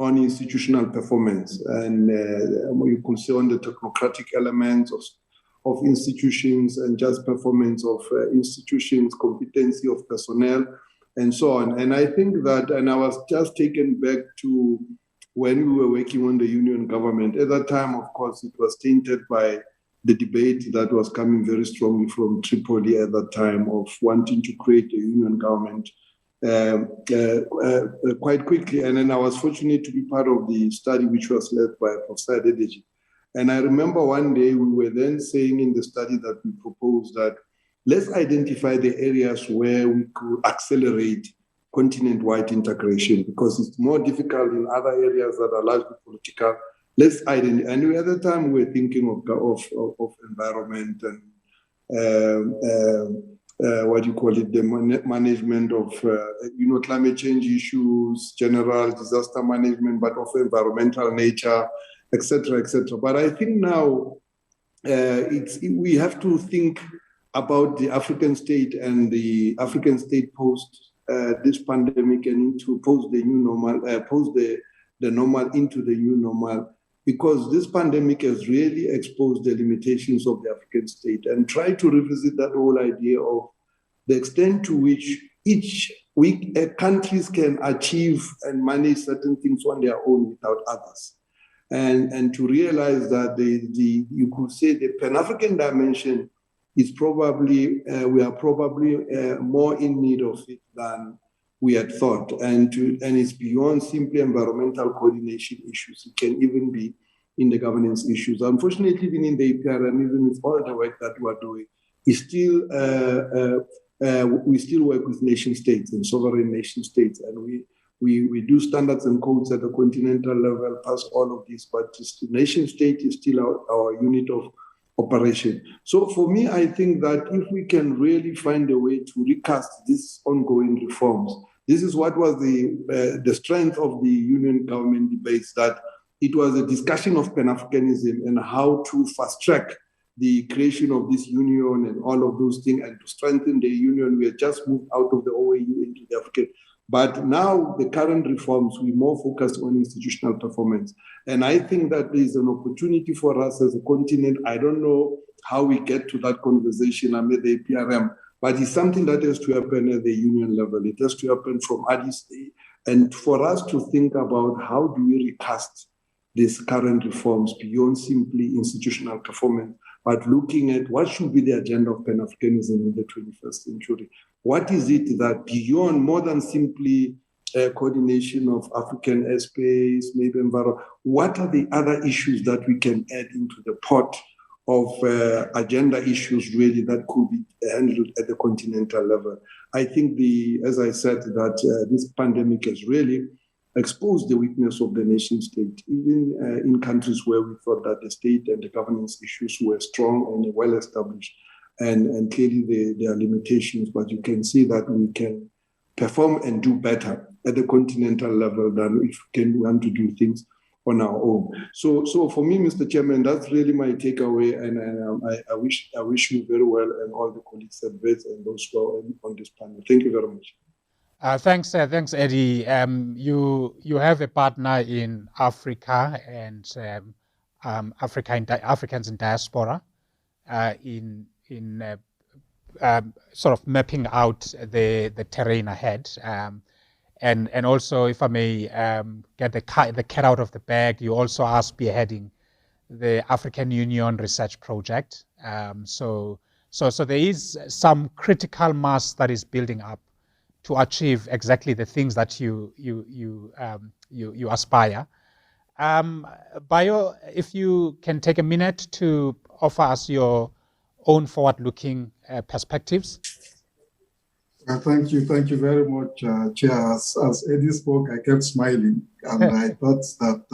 institutional performance. And you could say on the technocratic elements of institutions and just performance of institutions, competency of personnel, and so on. And I think that, and I was just taken back to when we were working on the union government. At that time, of course, it was tainted by the debate that was coming very strongly from Tripoli at that time of wanting to create a union government quite quickly. And then I was fortunate to be part of the study which was led by Professor Adedeji. And I remember one day we were then saying in the study that we proposed that let's identify the areas where we could accelerate continent-wide integration, because it's more difficult in other areas that are largely political. Let's identify. And at the time we were thinking of environment and the management of climate change issues, general disaster management, but of environmental nature, etc., etc. But I think now we have to think about the African state and the African state post this pandemic and into post the new normal, post the normal into the new normal, because this pandemic has really exposed the limitations of the African state, and try to revisit that whole idea of the extent to which countries can achieve and manage certain things on their own without others. And to realize that you could say the Pan-African dimension is probably, we are probably more in need of it than we had thought. And it's beyond simply environmental coordination issues. It can even be in the governance issues. Unfortunately, even in the APRM, even with all the work that we are doing, it's still, we still work with nation states and sovereign nation states. And we do standards and codes at the continental level, past all of this, but the nation state is still our unit of operation. So for me, I think that if we can really find a way to recast these ongoing reforms, this is what was the strength of the union government debates, that it was a discussion of Pan-Africanism and how to fast track the creation of this union and all of those things, and to strengthen the union. We had just moved out of the OAU into the African. But now the current reforms, we're more focused on institutional performance. And I think that there's an opportunity for us as a continent. I don't know how we get to that conversation amid the APRM, but it's something that has to happen at the union level. It has to happen from Addis. And for us to think about how do we recast these current reforms beyond simply institutional performance, but looking at what should be the agenda of Pan-Africanism in the 21st century. What is it that beyond more than simply coordination of African airspace, maybe environment, what are the other issues that we can add into the pot of agenda issues really that could be handled at the continental level? I think as I said, that this pandemic has really exposed the weakness of the nation state, even in countries where we thought that the state and the governance issues were strong and well established. And clearly there are limitations, but you can see that we can perform and do better at the continental level than if we can want to do things on our own. So for me, Mr. Chairman, that's really my takeaway, and I wish you very well and all the colleagues at VETS and those who are on this panel. Thank you very much. Thanks, Eddie. You have a partner in Africa and Africans in diaspora in sort of mapping out the terrain ahead, and also, if I may get the cat out of the bag, you also are spearheading the African Union Research Project. So there is some critical mass that is building up to achieve exactly the things that you aspire. Bayo, if you can take a minute to offer us your own forward-looking perspectives. Thank you very much, Chair. As Eddie spoke, I kept smiling, and I thought that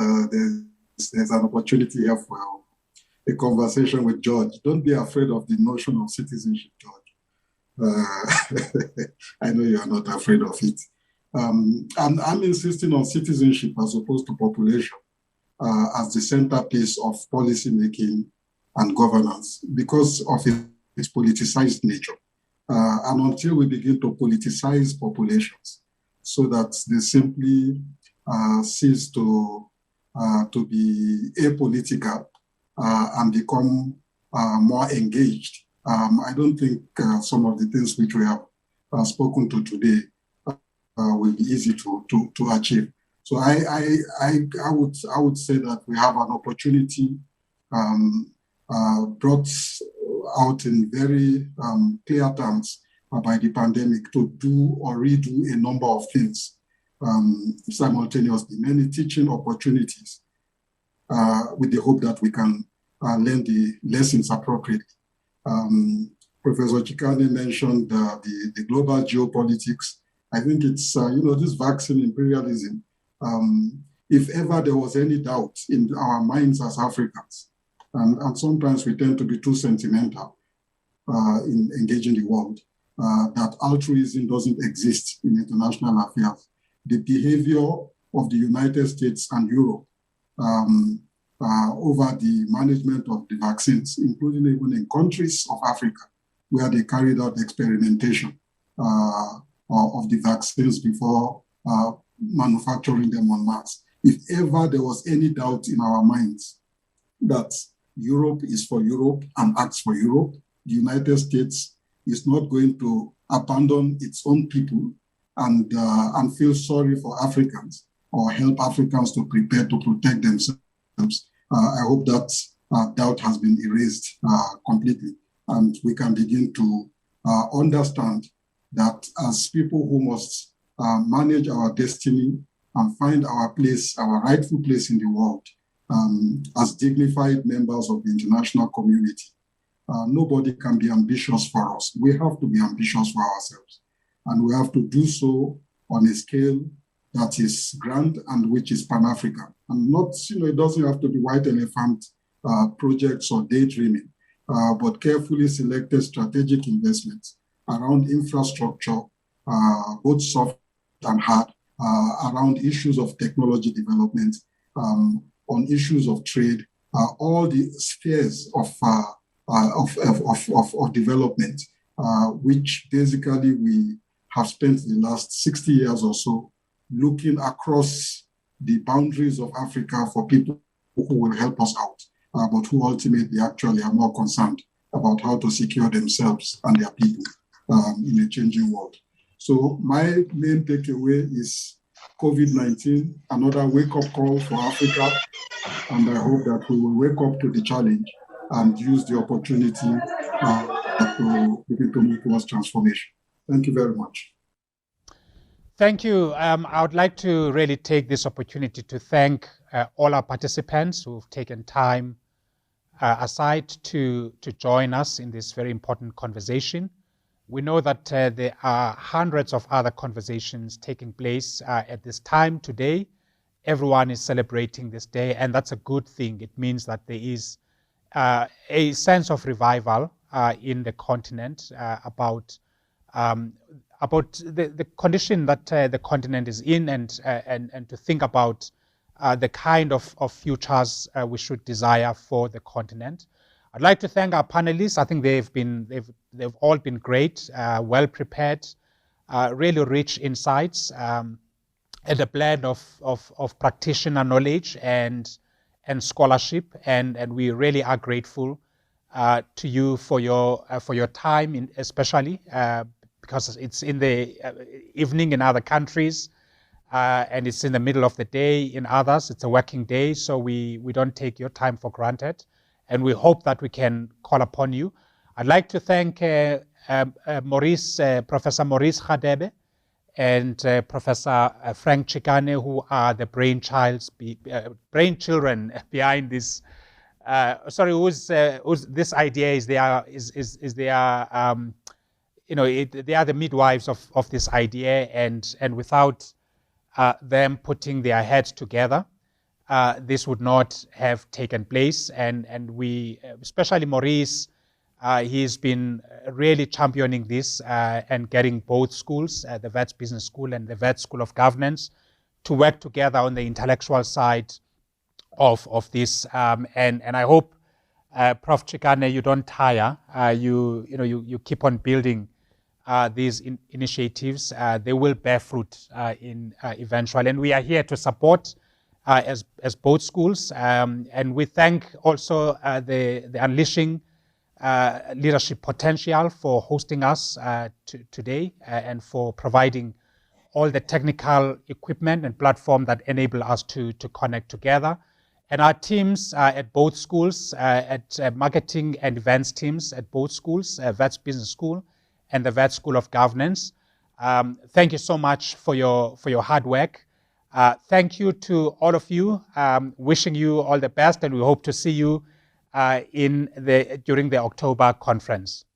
there's an opportunity here for a conversation with George. Don't be afraid of the notion of citizenship, George. I know you are not afraid of it. I'm insisting on citizenship as opposed to population as the centerpiece of policy making and governance because of its politicized nature. And until we begin to politicize populations so that they simply cease to be apolitical and become more engaged, I don't think some of the things which we have spoken to today will be easy to achieve. So I would say that we have an opportunity brought out in very clear terms by the pandemic to do or redo a number of things simultaneously, many teaching opportunities with the hope that we can learn the lessons appropriately. Professor Chikane mentioned the global geopolitics. I think it's, this vaccine imperialism, if ever there was any doubt in our minds as Africans, and sometimes we tend to be too sentimental in engaging the world, that altruism doesn't exist in international affairs. The behavior of the United States and Europe over the management of the vaccines, including even in countries of Africa, where they carried out experimentation of the vaccines before manufacturing them en masse. If ever there was any doubt in our minds that Europe is for Europe and acts for Europe, the United States is not going to abandon its own people and feel sorry for Africans or help Africans to prepare to protect themselves. I hope that doubt has been erased completely, and we can begin to understand that as people who must manage our destiny and find our place, our rightful place in the world, as dignified members of the international community, nobody can be ambitious for us. We have to be ambitious for ourselves, and we have to do so on a scale that is grand and which is Pan-African. And not, it doesn't have to be white elephant projects or daydreaming, but carefully selected strategic investments around infrastructure, both soft and hard, around issues of technology development, on issues of trade, all the spheres of development, which basically we have spent the last 60 years or so looking across the boundaries of Africa for people who will help us out, but who ultimately actually are more concerned about how to secure themselves and their people in a changing world. So my main takeaway is COVID-19, another wake-up call for Africa, and I hope that we will wake up to the challenge and use the opportunity to begin to move towards transformation. Thank you very much. Thank you. I would like to really take this opportunity to thank all our participants who've taken time aside to join us in this very important conversation. We know that there are hundreds of other conversations taking place at this time today. Everyone is celebrating this day, and that's a good thing. It means that there is a sense of revival in the continent about the condition that the continent is in, and to think about the kind of futures we should desire for the continent. I'd like to thank our panelists. I think they've all been great, well prepared, really rich insights, and a blend of practitioner knowledge and scholarship, and we really are grateful to you for your time, especially because it's in the evening in other countries, and it's in the middle of the day in others. It's a working day, so we don't take your time for granted, and we hope that we can call upon you. I'd like to thank Professor Maurice Radebe and Professor Frank Chikane, who are the brainchildren behind this. Whose this idea is they are the midwives of this idea, and without them putting their heads together, this would not have taken place. And we, especially Maurice, he's been really championing this and getting both schools, the Wits Business School and the Wits School of Governance, to work together on the intellectual side of this. And I hope, Prof. Chikane, you don't tire. You keep on building these initiatives. They will bear fruit in eventually, and we are here to support as both schools. And we thank also the Unleashing Leadership Potential for hosting us today and for providing all the technical equipment and platform that enable us to connect together. And our teams at both schools, at marketing and events teams at both schools, Wits Business School and the Wits School of Governance. Thank you so much for your hard work. Thank you to all of you. Wishing you all the best, and we hope to see you during the October conference.